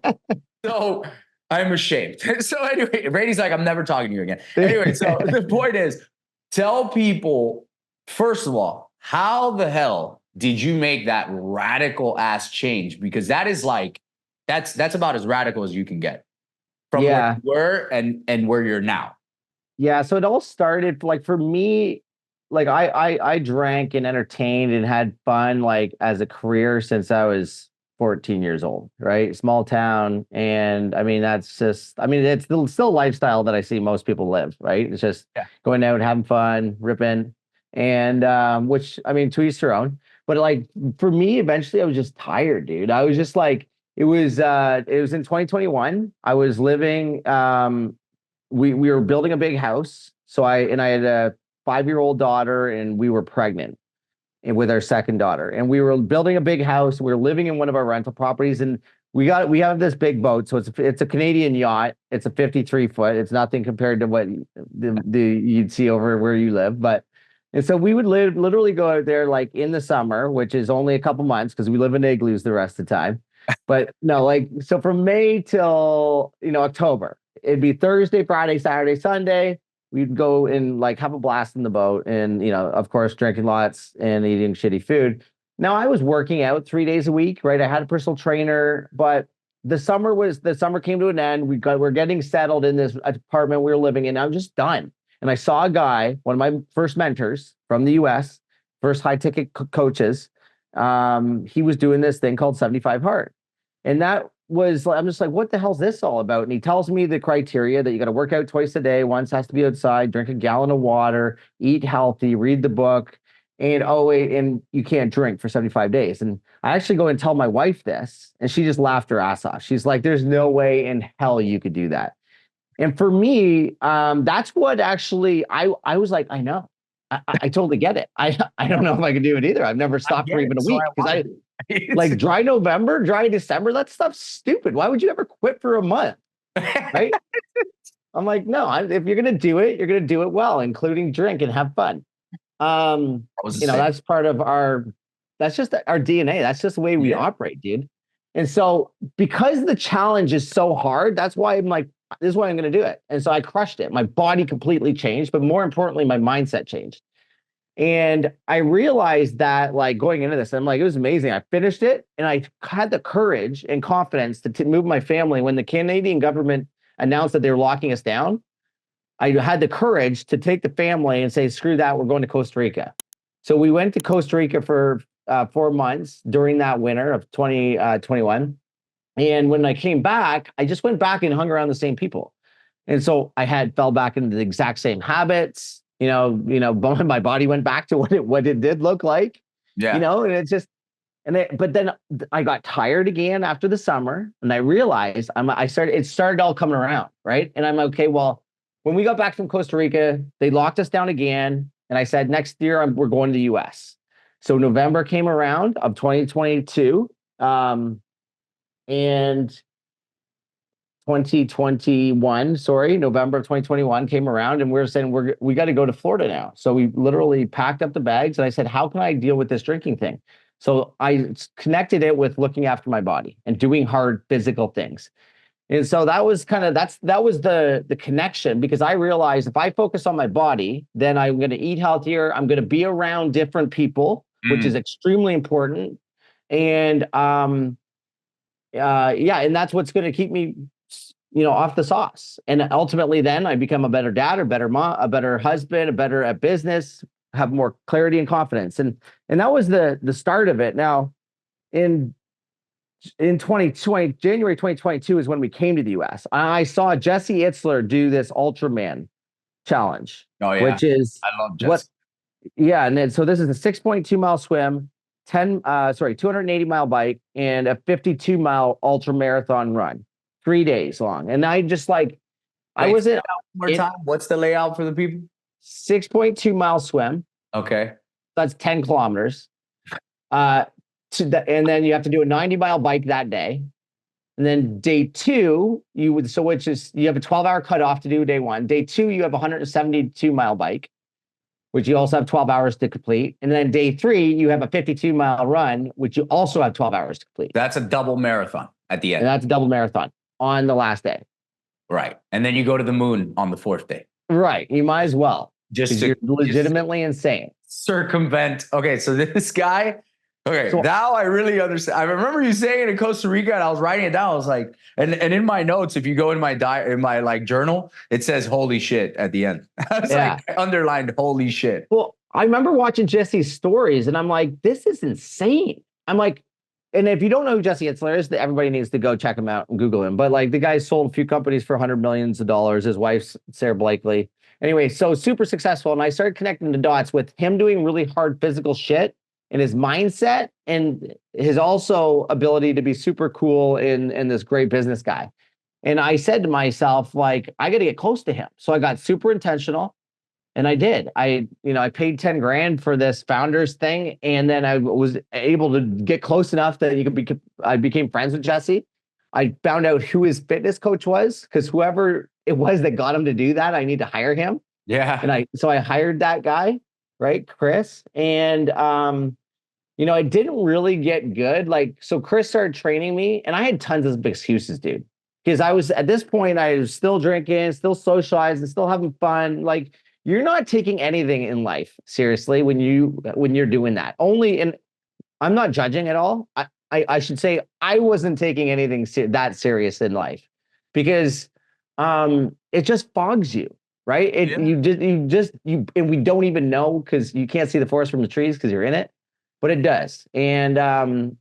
so I'm ashamed. So anyway, Brady's like, I'm never talking to you again. Anyway, so the point is, tell people, first of all, how the hell did you make that radical ass change? Because that is like, that's about as radical as you can get from where you were and where you're now. Yeah. So it all started like for me, like I drank and entertained and had fun like as a career since I was 14 years old, right? Small town. And I mean, that's just, I mean, it's still a lifestyle that I see most people live, right? It's just going out, having fun, ripping. And which, I mean, to each their own. But like for me, eventually I was just tired, dude. I was just like, it was in 2021. I was living, we were building a big house. So I had a 5-year-old daughter and we were pregnant and with our second daughter. And we were building a big house. We were living in one of our rental properties and we have this big boat. So it's a Canadian yacht. It's a 53 foot. It's nothing compared to what the you'd see over where you live. And so we would literally go out there like in the summer, which is only a couple months because we live in igloos the rest of the time. But no, like, so from May till, October, it'd be Thursday, Friday, Saturday, Sunday. We'd go and like have a blast in the boat and, of course, drinking lots and eating shitty food. Now I was working out 3 days a week, right? I had a personal trainer, but the summer came to an end. We're getting settled in this apartment we were living in. I'm just done. And I saw a guy, one of my first mentors from the US, first high ticket coaches. He was doing this thing called 75 hard. And that was, I'm just like, what the hell's this all about? And he tells me the criteria that you got to work out twice a day. Once has to be outside, drink a gallon of water, eat healthy, read the book. And and you can't drink for 75 days. And I actually go and tell my wife this, and she just laughed her ass off. She's like, there's no way in hell you could do that. And for me, that's what actually I was like, I know. I totally get it. I don't know if I could do it either. I've never stopped for even a week because like dry November, dry December, that stuff's stupid. Why would you ever quit for a month? Right? I'm like, no, if you're going to do it, you're going to do it well, including drink and have fun. That's part of that's just our DNA. That's just the way we operate, dude. And so because the challenge is so hard, that's why I'm like, this is why I'm going to do it. And so I crushed it. My body completely changed, but more importantly, my mindset changed. And I realized that like going into this, I'm like, it was amazing. I finished it and I had the courage and confidence to move my family. When the Canadian government announced that they were locking us down, I had the courage to take the family and say, screw that, we're going to Costa Rica. So we went to Costa Rica for 4 months during that winter of 2021. And when I came back, I just went back and hung around the same people. And so I fell back into the exact same habits, my body went back to what it did look like, and it's just, but then I got tired again after the summer and I realized it started all coming around. Right. And I'm okay. Well, when we got back from Costa Rica, they locked us down again. And I said, next year we're going to the US. So November came around of 2022. And 2021, November of 2021 came around and we were saying, we got to go to Florida now. So we literally packed up the bags and I said, how can I deal with this drinking thing? So I connected it with looking after my body and doing hard physical things. And so that was the connection, because I realized if I focus on my body, then I'm going to eat healthier. I'm going to be around different people, which is extremely important. And, and that's what's going to keep me, off the sauce. And ultimately then I become a better dad, or better mom, a better husband, a better at business, have more clarity and confidence. And that was the start of it. Now in 2020, January 2022 is when we came to the US. I saw Jesse Itzler do this Ultraman challenge. Oh yeah. Which is I love Jesse. And then, so this is a 6.2 mile swim, 280 mile bike, and a 52 mile ultra marathon run, 3 days long. And I just like, I wasn't. One more time. What's the layout for the people? 6.2 mile swim. Okay. That's 10 kilometers. And then you have to do a 90 mile bike that day. And then day two, you have a 12-hour cutoff to do day one. Day two, you have a 172 mile bike, which you also have 12 hours to complete. And then day three, you have a 52 mile run, which you also have 12 hours to complete. That's a double marathon at the end. And that's a double marathon on the last day. Right. And then you go to the moon on the fourth day. Right. You might as well. You're legitimately insane. Circumvent. Okay. So this guy, now I really understand. I remember you saying it in Costa Rica and I was writing it down. I was like, and in my notes, if you go in my journal, it says holy shit at the end. I was like, I underlined holy shit. Well, I remember watching Jesse's stories and I'm like, this is insane. I'm like, and if you don't know who Jesse Itzler is, everybody needs to go check him out and Google him. But like, the guy sold a few companies for $100 million. His wife's Sarah Blakely. Anyway, so super successful. And I started connecting the dots with him doing really hard physical shit and his mindset and his also ability to be super cool and this great business guy. And I said to myself, like, I got to get close to him. So I got super intentional. And I did. I paid 10 grand for this founders thing. And then I was able to get close enough that I became friends with Jesse. I found out who his fitness coach was, because whoever it was that got him to do that, I need to hire him. Yeah. And I hired that guy, right? Chris. And, I didn't really get good. Like, so Chris started training me and I had tons of excuses, dude. Because at this point, I was still drinking, still socializing, still having fun. Like, you're not taking anything in life seriously when you're doing that. And I'm not judging at all. I should say I wasn't taking anything that serious in life, because it just fogs you, right? And we don't even know, because you can't see the forest from the trees because you're in it, but it does. And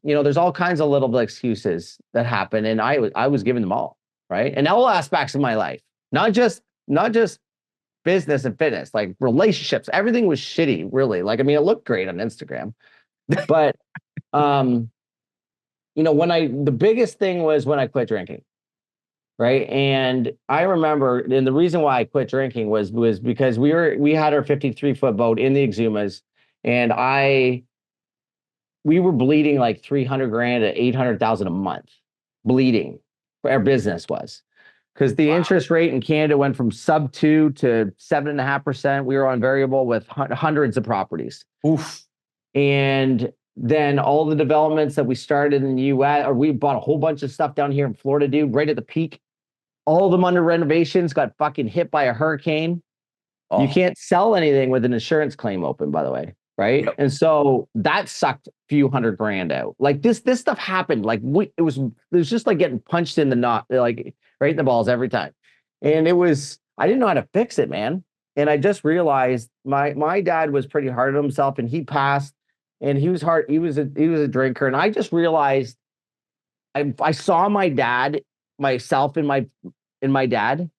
there's all kinds of little excuses that happen, and I was giving them all, right? And all aspects of my life, not just business and fitness, like relationships, everything was shitty, really. Like, I mean, it looked great on Instagram, but the biggest thing was when I quit drinking, right? And I remember, and the reason why I quit drinking was because we had our 53-foot boat in the Exumas, and we were bleeding like 300 grand to 800,000 a month, bleeding. Our business was. Because the interest rate in Canada went from sub 2 to 7.5%. We were on variable with hundreds of properties. Oof. And then all the developments that we started in the US, or we bought a whole bunch of stuff down here in Florida, dude, right at the peak. All of them under renovations got fucking hit by a hurricane. Oh. You can't sell anything with an insurance claim open, by the way. Right. Yep. And so that sucked a few $100 grand out. Like this stuff happened. Like it was just like getting punched in the knot, like right in the balls every time. And I didn't know how to fix it, man. And I just realized my dad was pretty hard on himself, and he passed, and he was hard. He was a drinker. And I just realized I saw my dad, myself in my dad,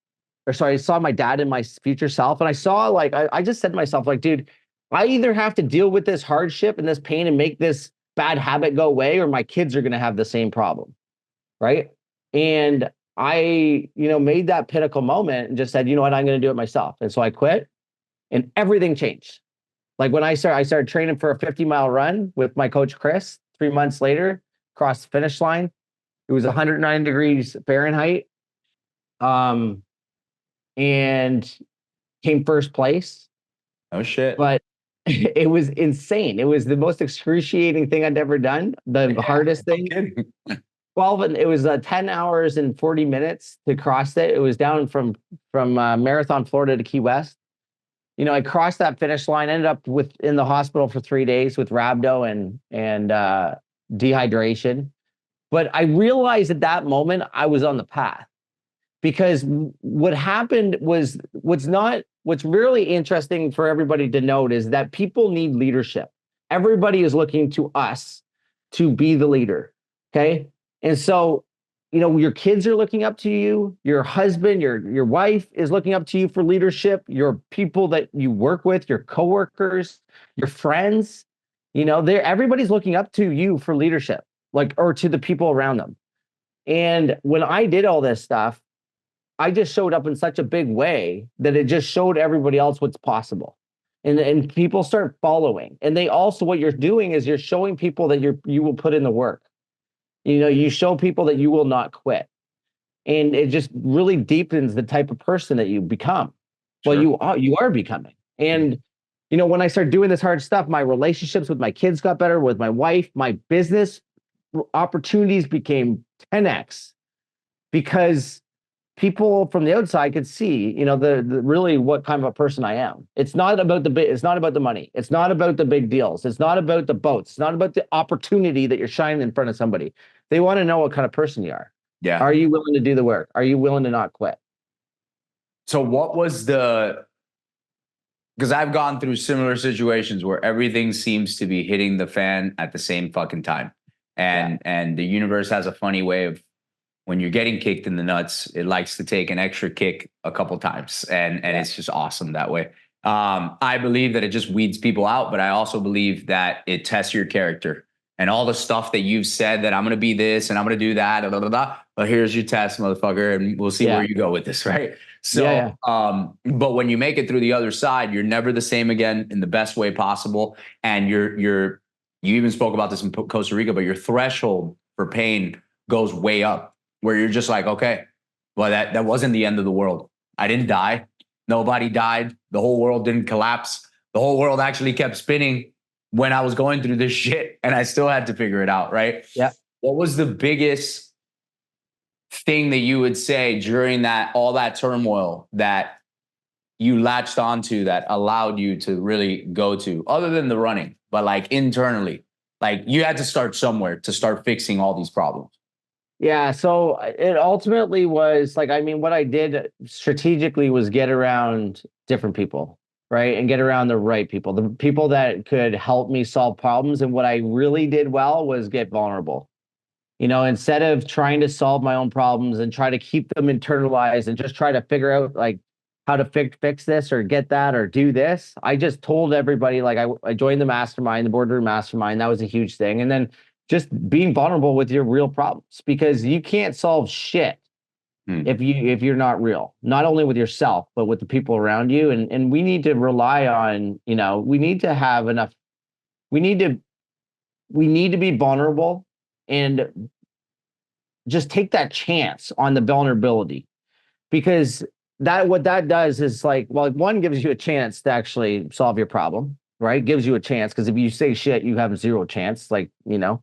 or sorry, I saw my dad in my future self. And I saw, like, I just said to myself, like, dude, I either have to deal with this hardship and this pain and make this bad habit go away, or my kids are going to have the same problem. Right. And I, made that pinnacle moment and just said, you know what, I'm going to do it myself. And so I quit, and everything changed. Like when I started training for a 50-mile run with my coach, Chris, 3 months later, across the finish line. It was 109 degrees Fahrenheit. And came first place. Oh shit. But it was insane. It was the most excruciating thing I'd ever done. The hardest thing. 12, and it was 10 hours and 40 minutes to cross it. It was down from Marathon, Florida to Key West. I crossed that finish line, ended up in the hospital for 3 days with rhabdo and dehydration. But I realized at that moment I was on the path, because what happened was what's really interesting for everybody to note is that people need leadership. Everybody is looking to us to be the leader. Okay. And so, your kids are looking up to you, your husband, your wife is looking up to you for leadership, your people that you work with, your coworkers, your friends, everybody's looking up to you for leadership, or to the people around them. And when I did all this stuff, I just showed up in such a big way that it just showed everybody else what's possible. And people start following. And they also, what you're doing is you're showing people that you will put in the work. You show people that you will not quit. And it just really deepens the type of person that you become. Sure. Well, you are becoming. And, when I started doing this hard stuff, my relationships with my kids got better, with my wife, my business opportunities became 10x, because people from the outside could see, the really what kind of a person I am. It's not about the money. It's not about the big deals. It's not about the boats. It's not about the opportunity that you're shining in front of somebody. They want to know what kind of person you are. Yeah. Are you willing to do the work? Are you willing to not quit? So what was because I've gone through similar situations where everything seems to be hitting the fan at the same fucking time. And the universe has a funny way of, when you're getting kicked in the nuts, it likes to take an extra kick a couple times. And it's just awesome that way. I believe that it just weeds people out, but I also believe that it tests your character and all the stuff that you've said that I'm going to be this and I'm going to do that. Blah, blah, blah. Well, here's your test, motherfucker. And we'll see where you go with this. Right. So, but when you make it through the other side, you're never the same again in the best way possible. And you even spoke about this in Costa Rica, but your threshold for pain goes way up where you're just like, okay, well, that wasn't the end of the world. I didn't die. Nobody died. The whole world didn't collapse. The whole world actually kept spinning when I was going through this shit, and I still had to figure it out, right? Yeah. What was the biggest thing that you would say during all that turmoil that you latched onto that allowed you to really go to, other than the running, but like internally? Like you had to start somewhere to start fixing all these problems. Yeah, so it ultimately was like, I mean, what I did strategically was get around different people, right? And get around the right people, the people that could help me solve problems. And what I really did well was get vulnerable. You know, instead of trying to solve my own problems and try to keep them internalized and just try to figure out like how to fix this or get that or do this, I just told everybody, like I joined the mastermind, the boardroom mastermind. That was a huge thing. And then just being vulnerable with your real problems, because you can't solve shit if you're not real, not only with yourself, but with the people around you. And we need to rely on, you know, we need to have enough, we need to be vulnerable and just take that chance on the vulnerability, because what that does is like, well, one gives you a chance to actually solve your problem, right? Gives you a chance, because if you say shit, you have zero chance, like, you know.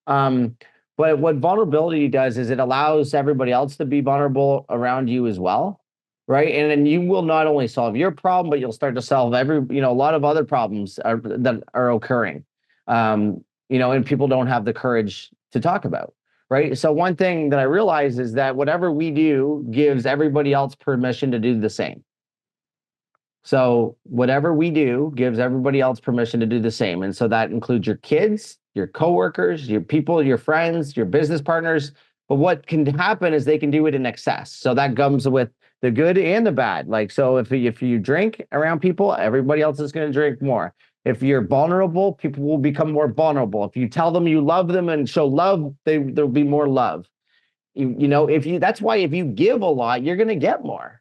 But what vulnerability does is it allows everybody else to be vulnerable around you as well, right? And then you will not only solve your problem, but you'll start to solve a lot of other problems that are occurring, you know, and people don't have the courage to talk about, right? So one thing that I realize is that whatever we do gives everybody else permission to do the same. So whatever we do gives everybody else permission to do the same. And so that includes your kids, your coworkers, your people, your friends, your business partners. But what can happen is they can do it in excess. So that comes with the good and the bad. Like, so if you drink around people, everybody else is going to drink more. If you're vulnerable, people will become more vulnerable. If you tell them you love them and show love, there'll be more love. You know, that's why if you give a lot, you're going to get more.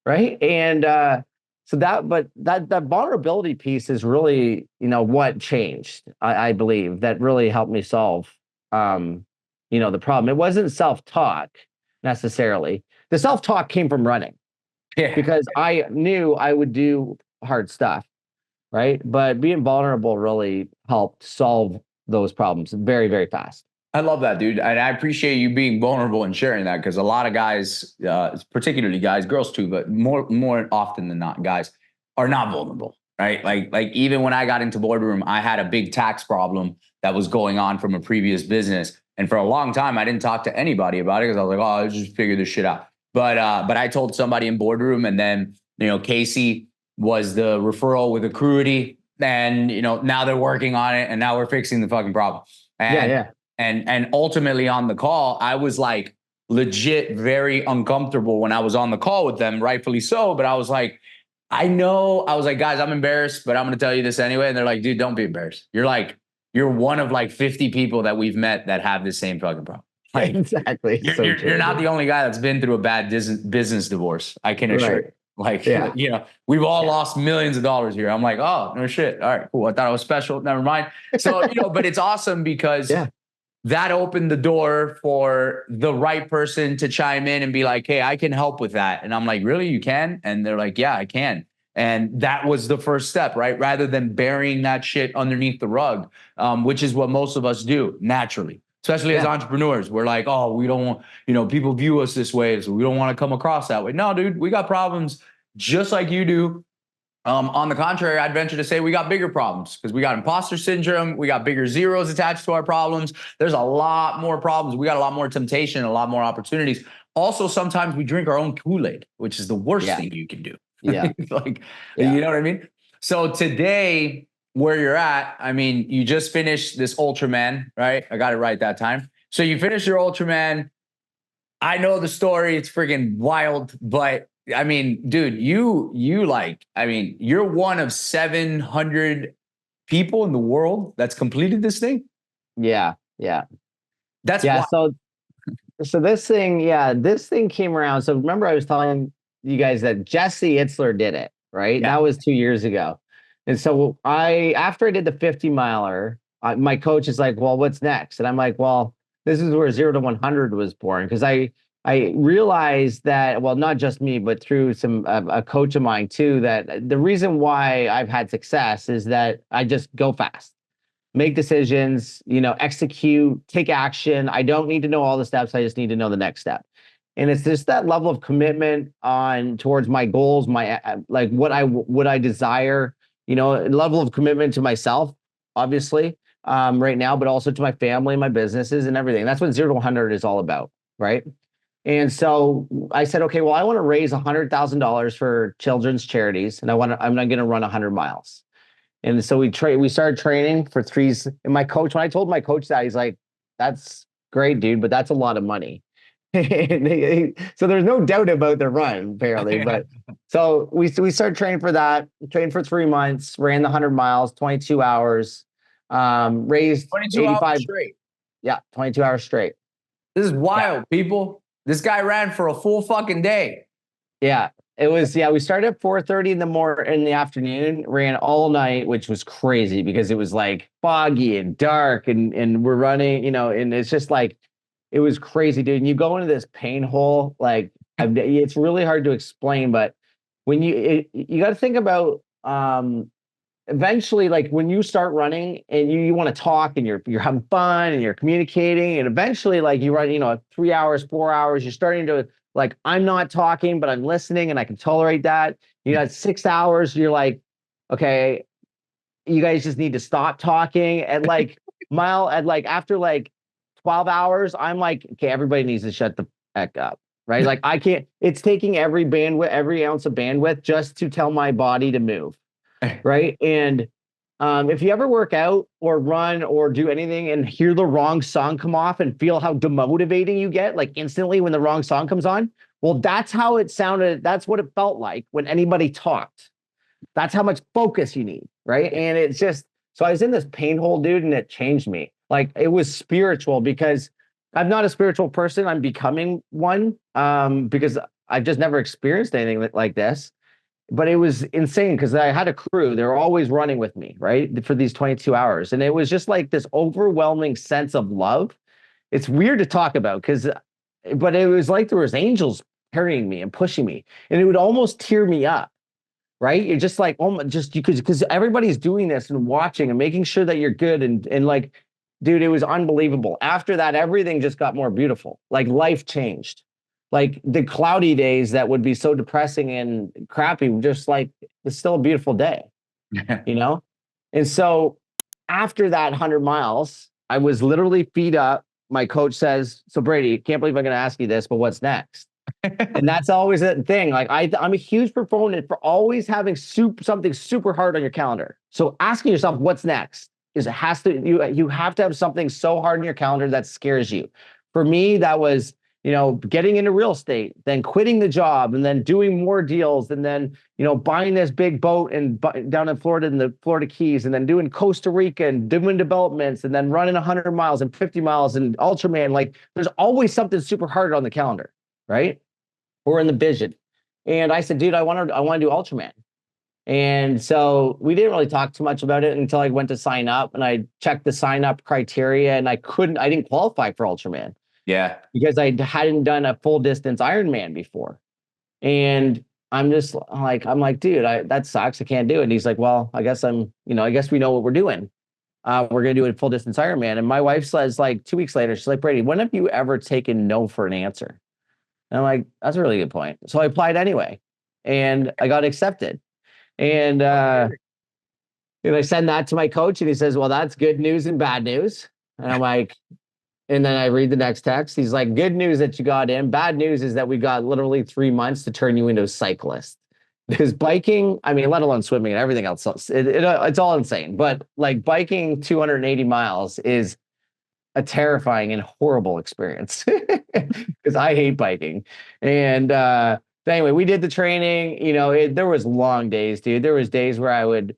Right. And, so that vulnerability piece is really, you know, what changed, I believe, that really helped me solve, you know, the problem. It wasn't self-talk necessarily. The self-talk came from running, because I knew I would do hard stuff, right? But being vulnerable really helped solve those problems very, very fast. I love that, dude. And I appreciate you being vulnerable and sharing that, because a lot of guys, particularly guys, girls too, but more often than not, guys are not vulnerable, right? Like even when I got into boardroom, I had a big tax problem that was going on from a previous business. And for a long time, I didn't talk to anybody about it, because I was like, oh, I'll just figure this shit out. But I told somebody in boardroom, and then, you know, Casey was the referral with Accruity, and, you know, now they're working on it, and now we're fixing the fucking problem. And, And ultimately on the call, I was like legit very uncomfortable when I was on the call with them, rightfully so. But I was like, I was like, guys, I'm embarrassed, but I'm going to tell you this anyway. And they're like, dude, don't be embarrassed. You're one of like 50 people that we've met that have this same fucking problem. Like, exactly. You're not the only guy that's been through a bad business divorce. I can assure you. Like, you know, we've all lost millions of dollars here. I'm like, oh, no shit. All right, cool. I thought I was special. Never mind. So, you know, but it's awesome because that opened the door for the right person to chime in and be like, hey, I can help with that. And I'm like, really, you can? And they're like, yeah, I can. And that was the first step, right? Rather than burying that shit underneath the rug, which is what most of us do naturally, especially as entrepreneurs. We're like, oh, we don't want, you know, people view us this way, so we don't want to come across that way. No, dude, we got problems just like you do. On the contrary, I'd venture to say we got bigger problems, because we got imposter syndrome. We got bigger zeros attached to our problems. There's a lot more problems. We got a lot more temptation, a lot more opportunities. Also, sometimes we drink our own Kool-Aid, which is the worst thing you can do. You know what I mean? So today, where you're at, I mean, you just finished this Ultraman, right? I got it right that time. So you finished your Ultraman. I know the story. It's friggin' wild, but I mean, dude, you like, I mean, you're one of 700 people in the world that's completed this thing. Yeah, yeah, That's yeah. why. So this thing came around. So remember, I was telling you guys that Jesse Itzler did it, right? Yeah. That was 2 years ago. And so after I did the 50 miler, my coach is like, "Well, what's next?" And I'm like, "Well, this is where 0 to 100 was born." Because I realized that, well, not just me, but through a coach of mine too, that the reason why I've had success is that I just go fast, make decisions, execute, take action. I don't need to know all the steps. I just need to know the next step. And it's just that level of commitment on towards my goals, my like what I desire, level of commitment to myself, obviously, right now, but also to my family, my businesses, and everything. That's what 0 to 100 is all about, right? And so I said, okay, well, I want to raise $100,000 for children's charities, and I'm not going to run 100 miles. And so we started training for threes. And when I told my coach that, he's like, "That's great, dude, but that's a lot of money." So there's no doubt about the run, apparently. But so we started training for that, trained for 3 months, ran the 100 miles, 22 hours, raised 22 hours 85. straight. Yeah, 22 hours straight. This is wild, people. This guy ran for a full fucking day. Yeah. It was, yeah, we started at 4:30 in the afternoon, ran all night, which was crazy because it was like foggy and dark and we're running, and it's just like it was crazy, dude. And you go into this pain hole, like it's really hard to explain, but when you got to think about eventually, like when you start running and you want to talk and you're having fun and you're communicating, and eventually like you run, 3 hours, 4 hours, you're starting to like, I'm not talking, but I'm listening and I can tolerate that. At 6 hours, you're like, okay, you guys just need to stop talking. After like 12 hours, I'm like, okay, everybody needs to shut the heck up. Right. Like I can't, it's taking every ounce of bandwidth just to tell my body to move. Right. And if you ever work out or run or do anything and hear the wrong song come off and feel how demotivating you get, like instantly when the wrong song comes on, well, that's how it sounded. That's what it felt like when anybody talked. That's how much focus you need. Right. And it's just, so I was in this pain hole, dude, and it changed me. Like it was spiritual because I'm not a spiritual person. I'm becoming one because I've just never experienced anything like this. But it was insane because I had a crew. They were always running with me, right, for these 22 hours. And it was just like this overwhelming sense of love. It's weird to talk about but it was like there was angels carrying me and pushing me. And it would almost tear me up, right? You're just like, oh, because everybody's doing this and watching and making sure that you're good. And like, dude, it was unbelievable. After that, everything just got more beautiful. Like life changed. Like the cloudy days that would be so depressing and crappy, just like it's still a beautiful day, you know? And so after that 100 miles, I was literally feet up. My coach says, "So Brady, can't believe I'm going to ask you this, but what's next?" And that's always a thing. Like I'm a huge proponent for always having something super hard on your calendar. So asking yourself what's next you have to have something so hard in your calendar that scares you. For me, that was getting into real estate, then quitting the job, and then doing more deals, and then buying this big boat and down in Florida in the Florida Keys, and then doing Costa Rica and doing developments, and then running 100 miles and 50 miles and Ultraman. Like there's always something super hard on the calendar, right? Or in the vision. And I said, dude, I want to do Ultraman. And so we didn't really talk too much about it until I went to sign up, and I checked the sign up criteria, and I didn't qualify for Ultraman. Yeah. Because I hadn't done a full distance Ironman before. And I'm like, dude, that sucks. I can't do it. And he's like, well, I guess I guess we know what we're doing. We're going to do a full distance Ironman. And my wife says like 2 weeks later, she's like, Brady, when have you ever taken no for an answer? And I'm like, that's a really good point. So I applied anyway, and I got accepted. And I send that to my coach, and he says, well, that's good news and bad news. And I'm like, and then I read the next text. He's like, good news that you got in. Bad news is that we got literally 3 months to turn you into a cyclist. Because biking, I mean, let alone swimming and everything else, it's all insane. But like biking 280 miles is a terrifying and horrible experience because I hate biking. And So anyway, we did the training. There was long days, dude. There was days where I would,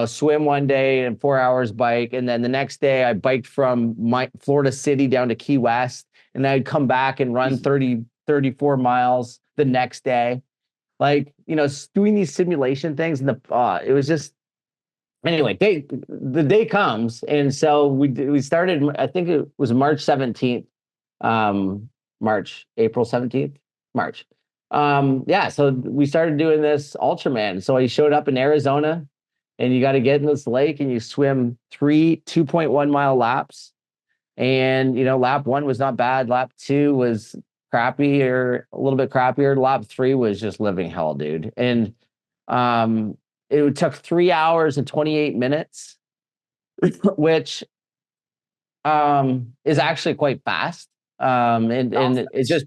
swim one day and 4 hours bike. And then the next day I biked from my Florida City down to Key West. And then I'd come back and run 34 miles the next day. Like, doing these simulation things. And it was just, anyway, the day comes. And so we started, I think it was March 17th, April 17th, March. Yeah, so we started doing this Ultraman. So I showed up in Arizona, and you got to get in this lake and you swim 2.1 mile laps. And, lap 1 was not bad. Lap 2 was crappy, or a little bit crappier. Lap 3 was just living hell, dude. And it took 3 hours and 28 minutes, which is actually quite fast. And it just,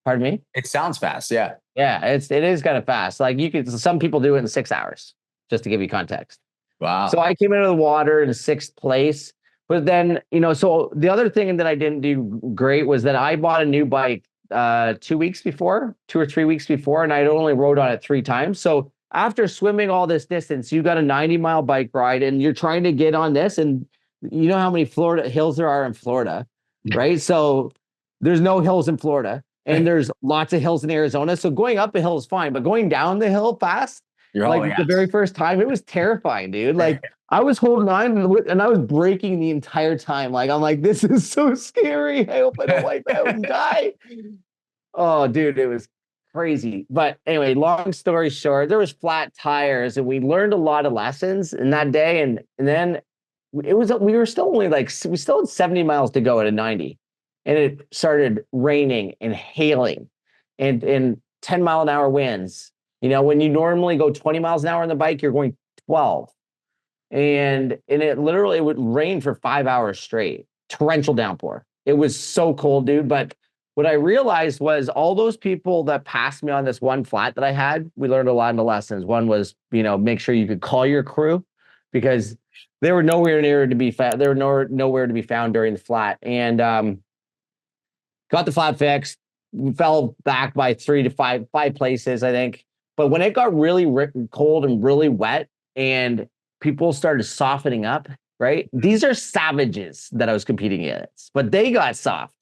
pardon me? It sounds fast. Yeah. Yeah, it is kind of fast. Like some people do it in 6 hours, just to give you context. Wow. So I came into the water in 6th place. But then, so the other thing that I didn't do great was that I bought a new bike 2 weeks before, 2 or 3 weeks before, and I'd only rode on it 3 times. So after swimming all this distance, you got a 90-mile bike ride, and you're trying to get on this, and you know how many Florida hills there are in Florida, right? So there's no hills in Florida, and there's lots of hills in Arizona. So going up a hill is fine, but going down the hill fast, the very first time, it was terrifying, dude. Like I was holding on and I was braking the entire time. Like, I'm like, this is so scary. I hope I don't wipe out and die. Oh, dude, it was crazy. But anyway, long story short, there was flat tires, and we learned a lot of lessons in that day. And then we were still only we still had 70 miles to go at a 90. And it started raining and hailing and 10-mile-an-hour winds. When you normally go 20 miles an hour on the bike, you're going 12. And it literally would rain for 5 hours straight, torrential downpour. It was so cold, dude. But what I realized was all those people that passed me on this one flat that I had, we learned a lot of the lessons. One was, make sure you could call your crew, because they were nowhere near to be found. They were nowhere to be found during the flat. And got the flat fixed. We fell back by 3 to 5 places, I think. But when it got really cold and really wet, and people started softening up, right? These are savages that I was competing against, but they got soft,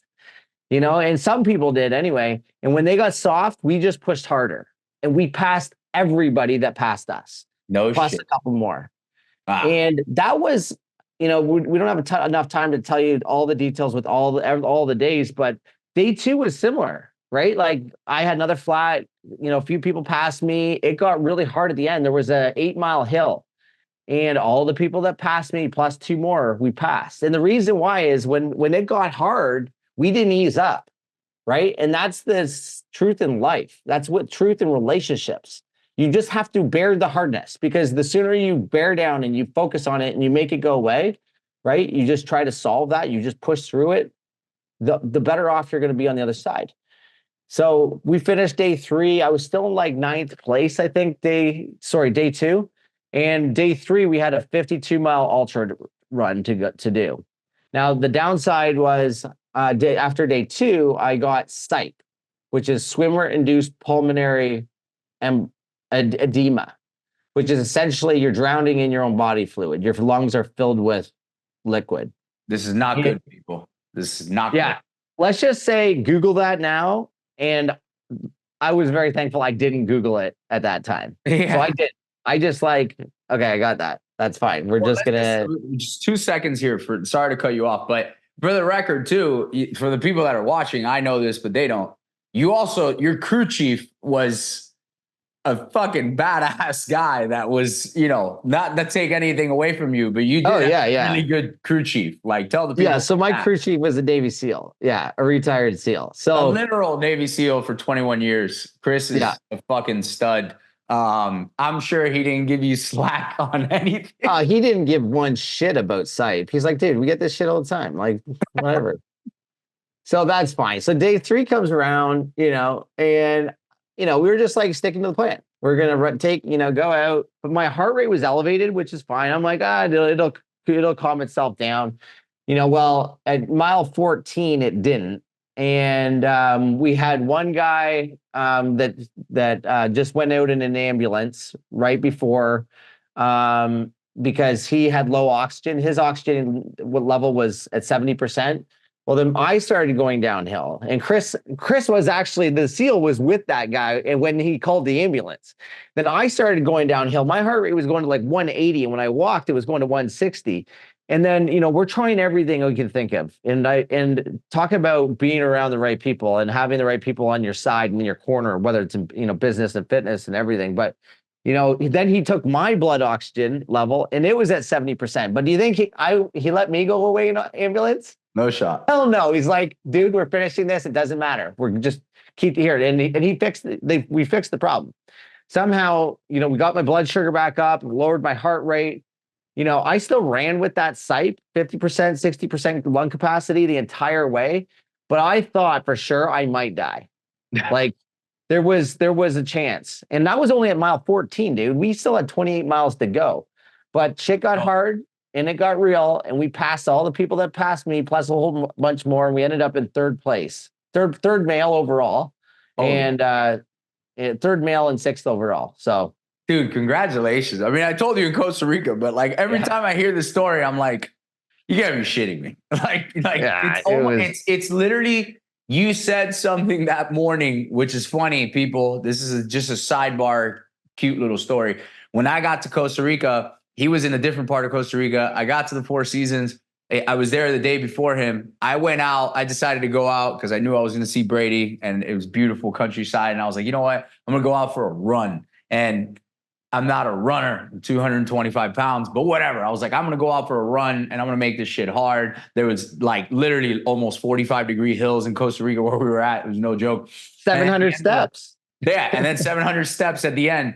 and some people did anyway. And when they got soft, we just pushed harder, and we passed everybody that passed us. Plus a couple more. Wow. And that was, we don't have enough time to tell you all the details with all the days, but day 2 was similar, right? Like I had another flat, a few people passed me. It got really hard at the end. There was a 8-mile hill, and all the people that passed me plus 2 more, we passed. And the reason why is when it got hard, we didn't ease up, right? And that's the truth in life. That's what truth in relationships. You just have to bear the hardness, because the sooner you bear down and you focus on it and you make it go away, right? You just try to solve that. You just push through it. The better off you're going to be on the other side. So we finished day 3. I was still in like 9th place, I think, day 2. And day 3, we had a 52-mile ultra run to do. Now, the downside was after day 2, I got SIPE, which is swimmer-induced pulmonary edema, which is essentially you're drowning in your own body fluid. Your lungs are filled with liquid. This is not good, people. This is not good. Let's just say Google that now. And I was very thankful I didn't Google it at that time. Yeah. So I did. I just okay, I got that. That's fine. We're just going to... Just 2 seconds here. Sorry to cut you off, but for the record too, for the people that are watching, I know this, but they don't. Your crew chief was a fucking badass guy that was, not to take anything away from you, but you did a really good crew chief. Like, tell the people. Yeah, so my crew chief was a Navy SEAL. Yeah, a retired SEAL. So a literal Navy SEAL for 21 years. Chris is a fucking stud. I'm sure he didn't give you slack on anything. He didn't give one shit about SIPE. He's like, dude, we get this shit all the time. Like, whatever. So that's fine. So day 3 comes around, and we were just like sticking to the plan. We're going to go out, but my heart rate was elevated, which is fine. I'm like, it'll calm itself down. Well, at mile 14, it didn't. and we had one guy that just went out in an ambulance right before, because he had low oxygen. His oxygen level was at 70%. Well, then I started going downhill, and Chris was actually, the SEAL was with that guy, and when he called the ambulance, then I started going downhill. My heart rate was going to like 180, and when I walked, it was going to 160. And then, we're trying everything we can think of, and talk about being around the right people and having the right people on your side and in your corner, whether it's in business and fitness and everything. But then he took my blood oxygen level, and it was at 70%. But do you think he let me go away in an ambulance? No shot. Hell no. He's like, dude, we're finishing this. It doesn't matter. We're just keep here. And he fixed it. We fixed the problem. Somehow, we got my blood sugar back up, lowered my heart rate. I still ran with that site, 50%, 60% lung capacity the entire way. But I thought for sure I might die. Like there was a chance. And that was only at mile 14, dude. We still had 28 miles to go. But shit got hard. And it got real, and we passed all the people that passed me, plus a whole bunch more, and we ended up in third place, third male overall, and third male and sixth overall. So, dude, congratulations! I mean, I told you in Costa Rica, but like every time I hear this story, I'm like, you gotta be shitting me! It's literally, you said something that morning, which is funny, people. This is just a sidebar, cute little story. When I got to Costa Rica, he was in a different part of Costa Rica. I got to the Four Seasons. I was there the day before him. I went out. I decided to go out because I knew I was going to see Brady, and it was beautiful countryside. And I was like, you know what? I'm going to go out for a run. And I'm not a runner, I'm 225 pounds, but whatever. I was like, I'm going to go out for a run, and I'm going to make this shit hard. There was like literally almost 45-degree hills in Costa Rica where we were at. It was no joke. 700 steps. Yeah, and then 700 steps at the end.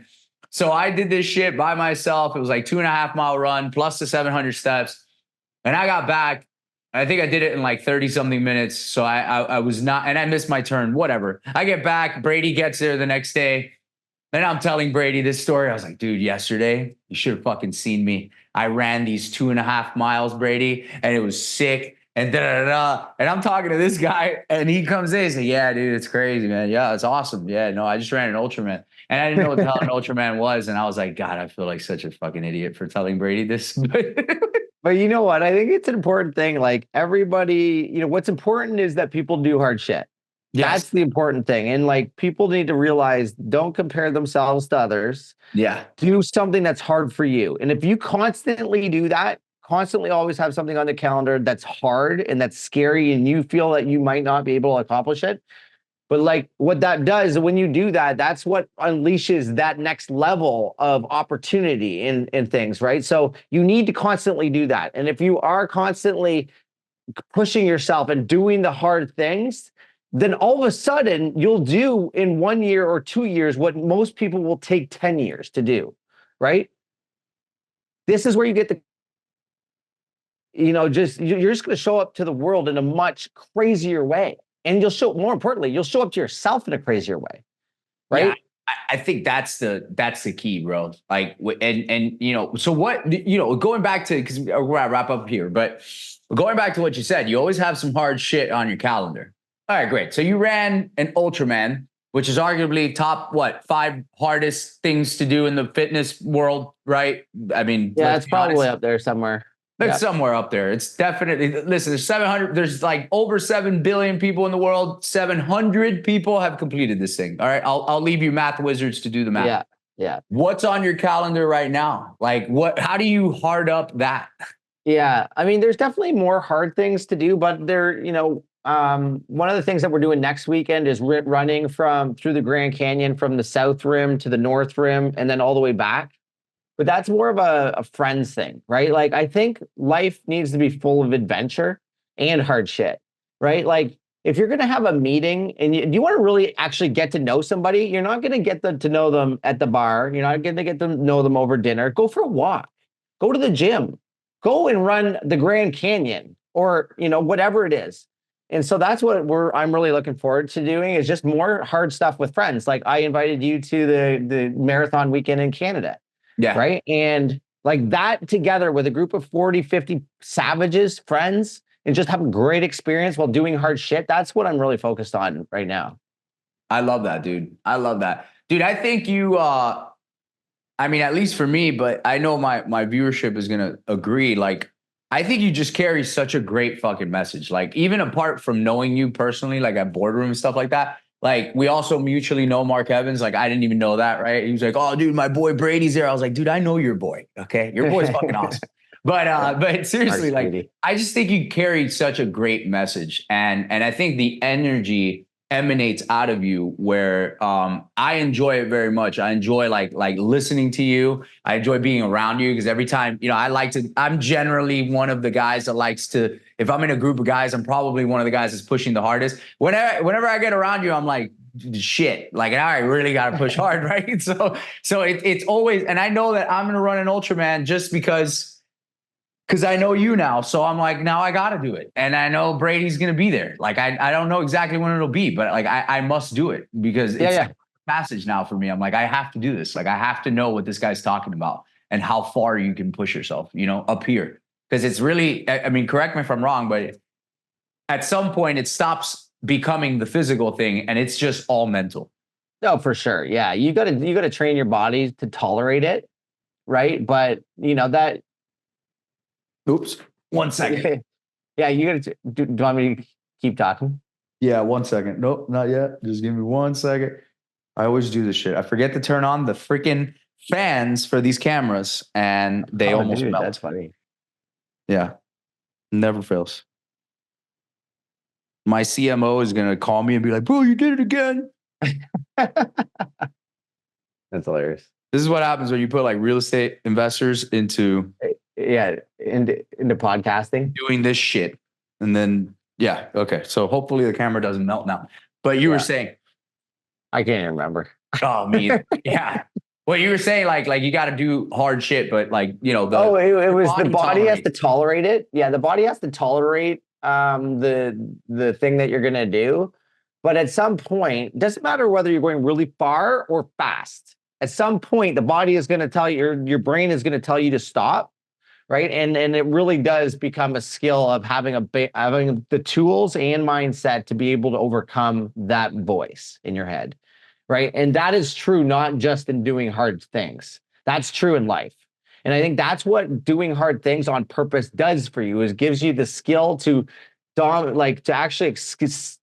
So I did this shit by myself. It was like 2.5 mile run plus the 700 steps. And I got back. I think I did it in like 30 something minutes. So I was not, and I missed my turn, whatever. I get back. Brady gets there the next day. And I'm telling Brady this story. I was like, dude, yesterday, you should have fucking seen me. I ran these 2.5 miles, Brady, and it was sick. And And I'm talking to this guy, and he comes in. He's like, yeah, dude, it's crazy, man. Yeah, it's awesome. Yeah, no, I just ran an Ultraman. And I didn't know what the hell an Ultraman was. And I was like, God, I feel like such a fucking idiot for telling Brady this. But you know what? I think it's an important thing. Like everybody, what's important is that people do hard shit. Yes. That's the important thing. And like people need to realize, don't compare themselves to others. Yeah. Do something that's hard for you. And if you constantly do that, constantly always have something on the calendar that's hard and that's scary, and you feel that you might not be able to accomplish it. But like what that does, when you do that, that's what unleashes that next level of opportunity in things, right? So you need to constantly do that. And if you are constantly pushing yourself and doing the hard things, then all of a sudden you'll do in 1 year or 2 years what most people will take 10 years to do, right? This is where you get the, you're just going to show up to the world in a much crazier way. And you'll show, more importantly, you'll show up to yourself in a crazier way, right? Yeah, I think that's the key, bro. Like, and so what, going back to, because we're gonna wrap up here, but going back to what you said, you always have some hard shit on your calendar. All right, great. So you ran an Ultraman, which is arguably top 5 hardest things to do in the fitness world, right? I mean, yeah, it's probably up there somewhere. It's somewhere up there. It's definitely, listen, there's like over 7 billion people in the world. 700 people have completed this thing. All right. I'll leave you math wizards to do the math. Yeah. Yeah. What's on your calendar right now? Like how do you hard up that? Yeah. I mean, there's definitely more hard things to do, but one of the things that we're doing next weekend is running through the Grand Canyon from the South Rim to the North Rim and then all the way back. But that's more of a friends thing, right? Like, I think life needs to be full of adventure and hard shit, right? Like, if you're going to have a meeting and you want to really actually get to know somebody, you're not going to get to know them at the bar. You're not going to get to know them over dinner. Go for a walk. Go to the gym. Go and run the Grand Canyon or, whatever it is. And so that's what I'm really looking forward to doing, is just more hard stuff with friends. Like, I invited you to the marathon weekend in Canada. Yeah. Right. And like that together with a group of 40, 50 savages, friends, and just have a great experience while doing hard shit. That's what I'm really focused on right now. I love that, dude. I love that. Dude, I think you, I mean, at least for me, but I know my viewership is going to agree. Like, I think you just carry such a great fucking message. Like, even apart from knowing you personally, like at boardroom and stuff like that, like we also mutually know Mark Evans. Like, I didn't even know that, right? He was like, oh, dude, my boy Brady's there. I was like, dude, I know your boy. Okay. Your boy's fucking awesome. But seriously, like, I just think you carry such a great message. And I think the energy emanates out of you where I enjoy it very much. I enjoy like listening to you. I enjoy being around you because every time, you know, I'm generally one of the guys that likes to, if I'm in a group of guys, I'm probably one of the guys that's pushing the hardest. Whenever I get around you, I'm like, shit, like, all right, really got to push hard, right? So it's always, and I know that I'm going to run an Ultraman just because I know you now. So I'm like, now I got to do it. And I know Brady's going to be there. Like, I don't know exactly when it'll be, but like, I must do it because it's like a passage now for me. I'm like, I have to do this. Like, I have to know what this guy's talking about and how far you can push yourself, you know, up here. Because it's really, I mean, correct me if I'm wrong, but at some point it stops becoming the physical thing and it's just all mental. No, for sure. Yeah. You got to train your body to tolerate it. Right. But you know that, oops. 1 second. Yeah, you gotta do you want me to keep talking? Yeah, 1 second. Nope, not yet. Just give me 1 second. I always do this shit. I forget to turn on the freaking fans for these cameras and they almost melt. That's funny. Yeah. Never fails. My CMO is gonna call me and be like, bro, you did it again. That's hilarious. This is what happens when you put like real estate investors into into podcasting, doing this shit. And then okay. So hopefully the camera doesn't melt now. But you were saying, I can't even remember. Oh, me. Yeah. Well, you were saying like you got to do hard shit, but like, you know, it was the body has to tolerate it. Yeah, the body has to tolerate the thing that you're gonna do. But at some point, doesn't matter whether you're going really far or fast. At some point, the body is going to tell you, your brain is going to tell you to stop. Right. And it really does become a skill of having the tools and mindset to be able to overcome that voice in your head. Right. And that is true, not just in doing hard things. That's true in life. And I think that's what doing hard things on purpose does for you, is gives you the skill to actually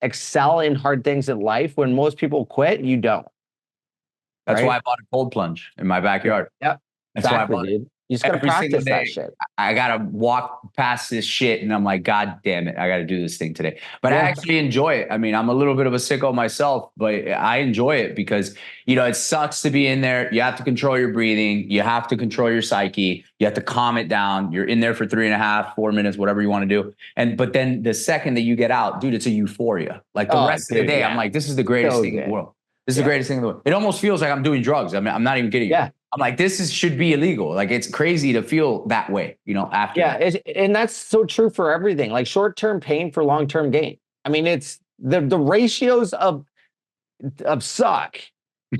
excel in hard things in life. When most people quit, you don't. That's why I bought a cold plunge in my backyard. Yep. That's why I bought it. You just gotta practice that shit. I gotta walk past this shit and I'm like, God damn it, I gotta do this thing today. But I actually enjoy it. I mean, I'm a little bit of a sicko myself, but I enjoy it because, you know, it sucks to be in there. You have to control your breathing. You have to control your psyche. You have to calm it down. You're in there for 3.5, 4 minutes, whatever you want to do. But then the second that you get out, dude, it's a euphoria. Like the rest of the day, I'm like, this is the greatest thing in the world. This is the greatest thing in the world. It almost feels like I'm doing drugs. I mean, I'm not even kidding you. Yeah. I'm like, should be illegal. Like, it's crazy to feel that way, you know, after. Yeah. And that's so true for everything. Like short-term pain for long-term gain. I mean, it's the ratios of suck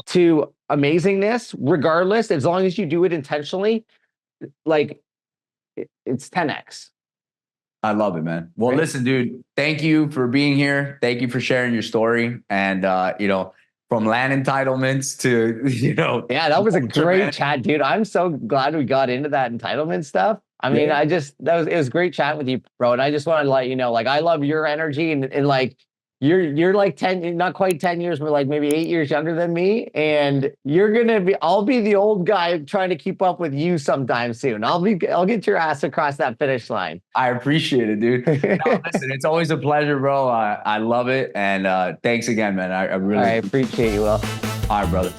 to amazingness, regardless, as long as you do it intentionally, like it's 10x. I love it, man. Well, listen, dude, thank you for being here. Thank you for sharing your story. And, you know, from land entitlements to, you know. Yeah, that was a great chat, dude. I'm so glad we got into that entitlement stuff. I mean, it was great chatting with you, bro. And I just want to let you know, like, I love your energy and like, you're like 10, not quite 10 years, but like maybe 8 years younger than me. And I'll be the old guy trying to keep up with you sometime soon. I'll get your ass across that finish line. I appreciate it, dude. No, listen, it's always a pleasure, bro. I love it. And thanks again, man. I really appreciate you, Will. All right, brother.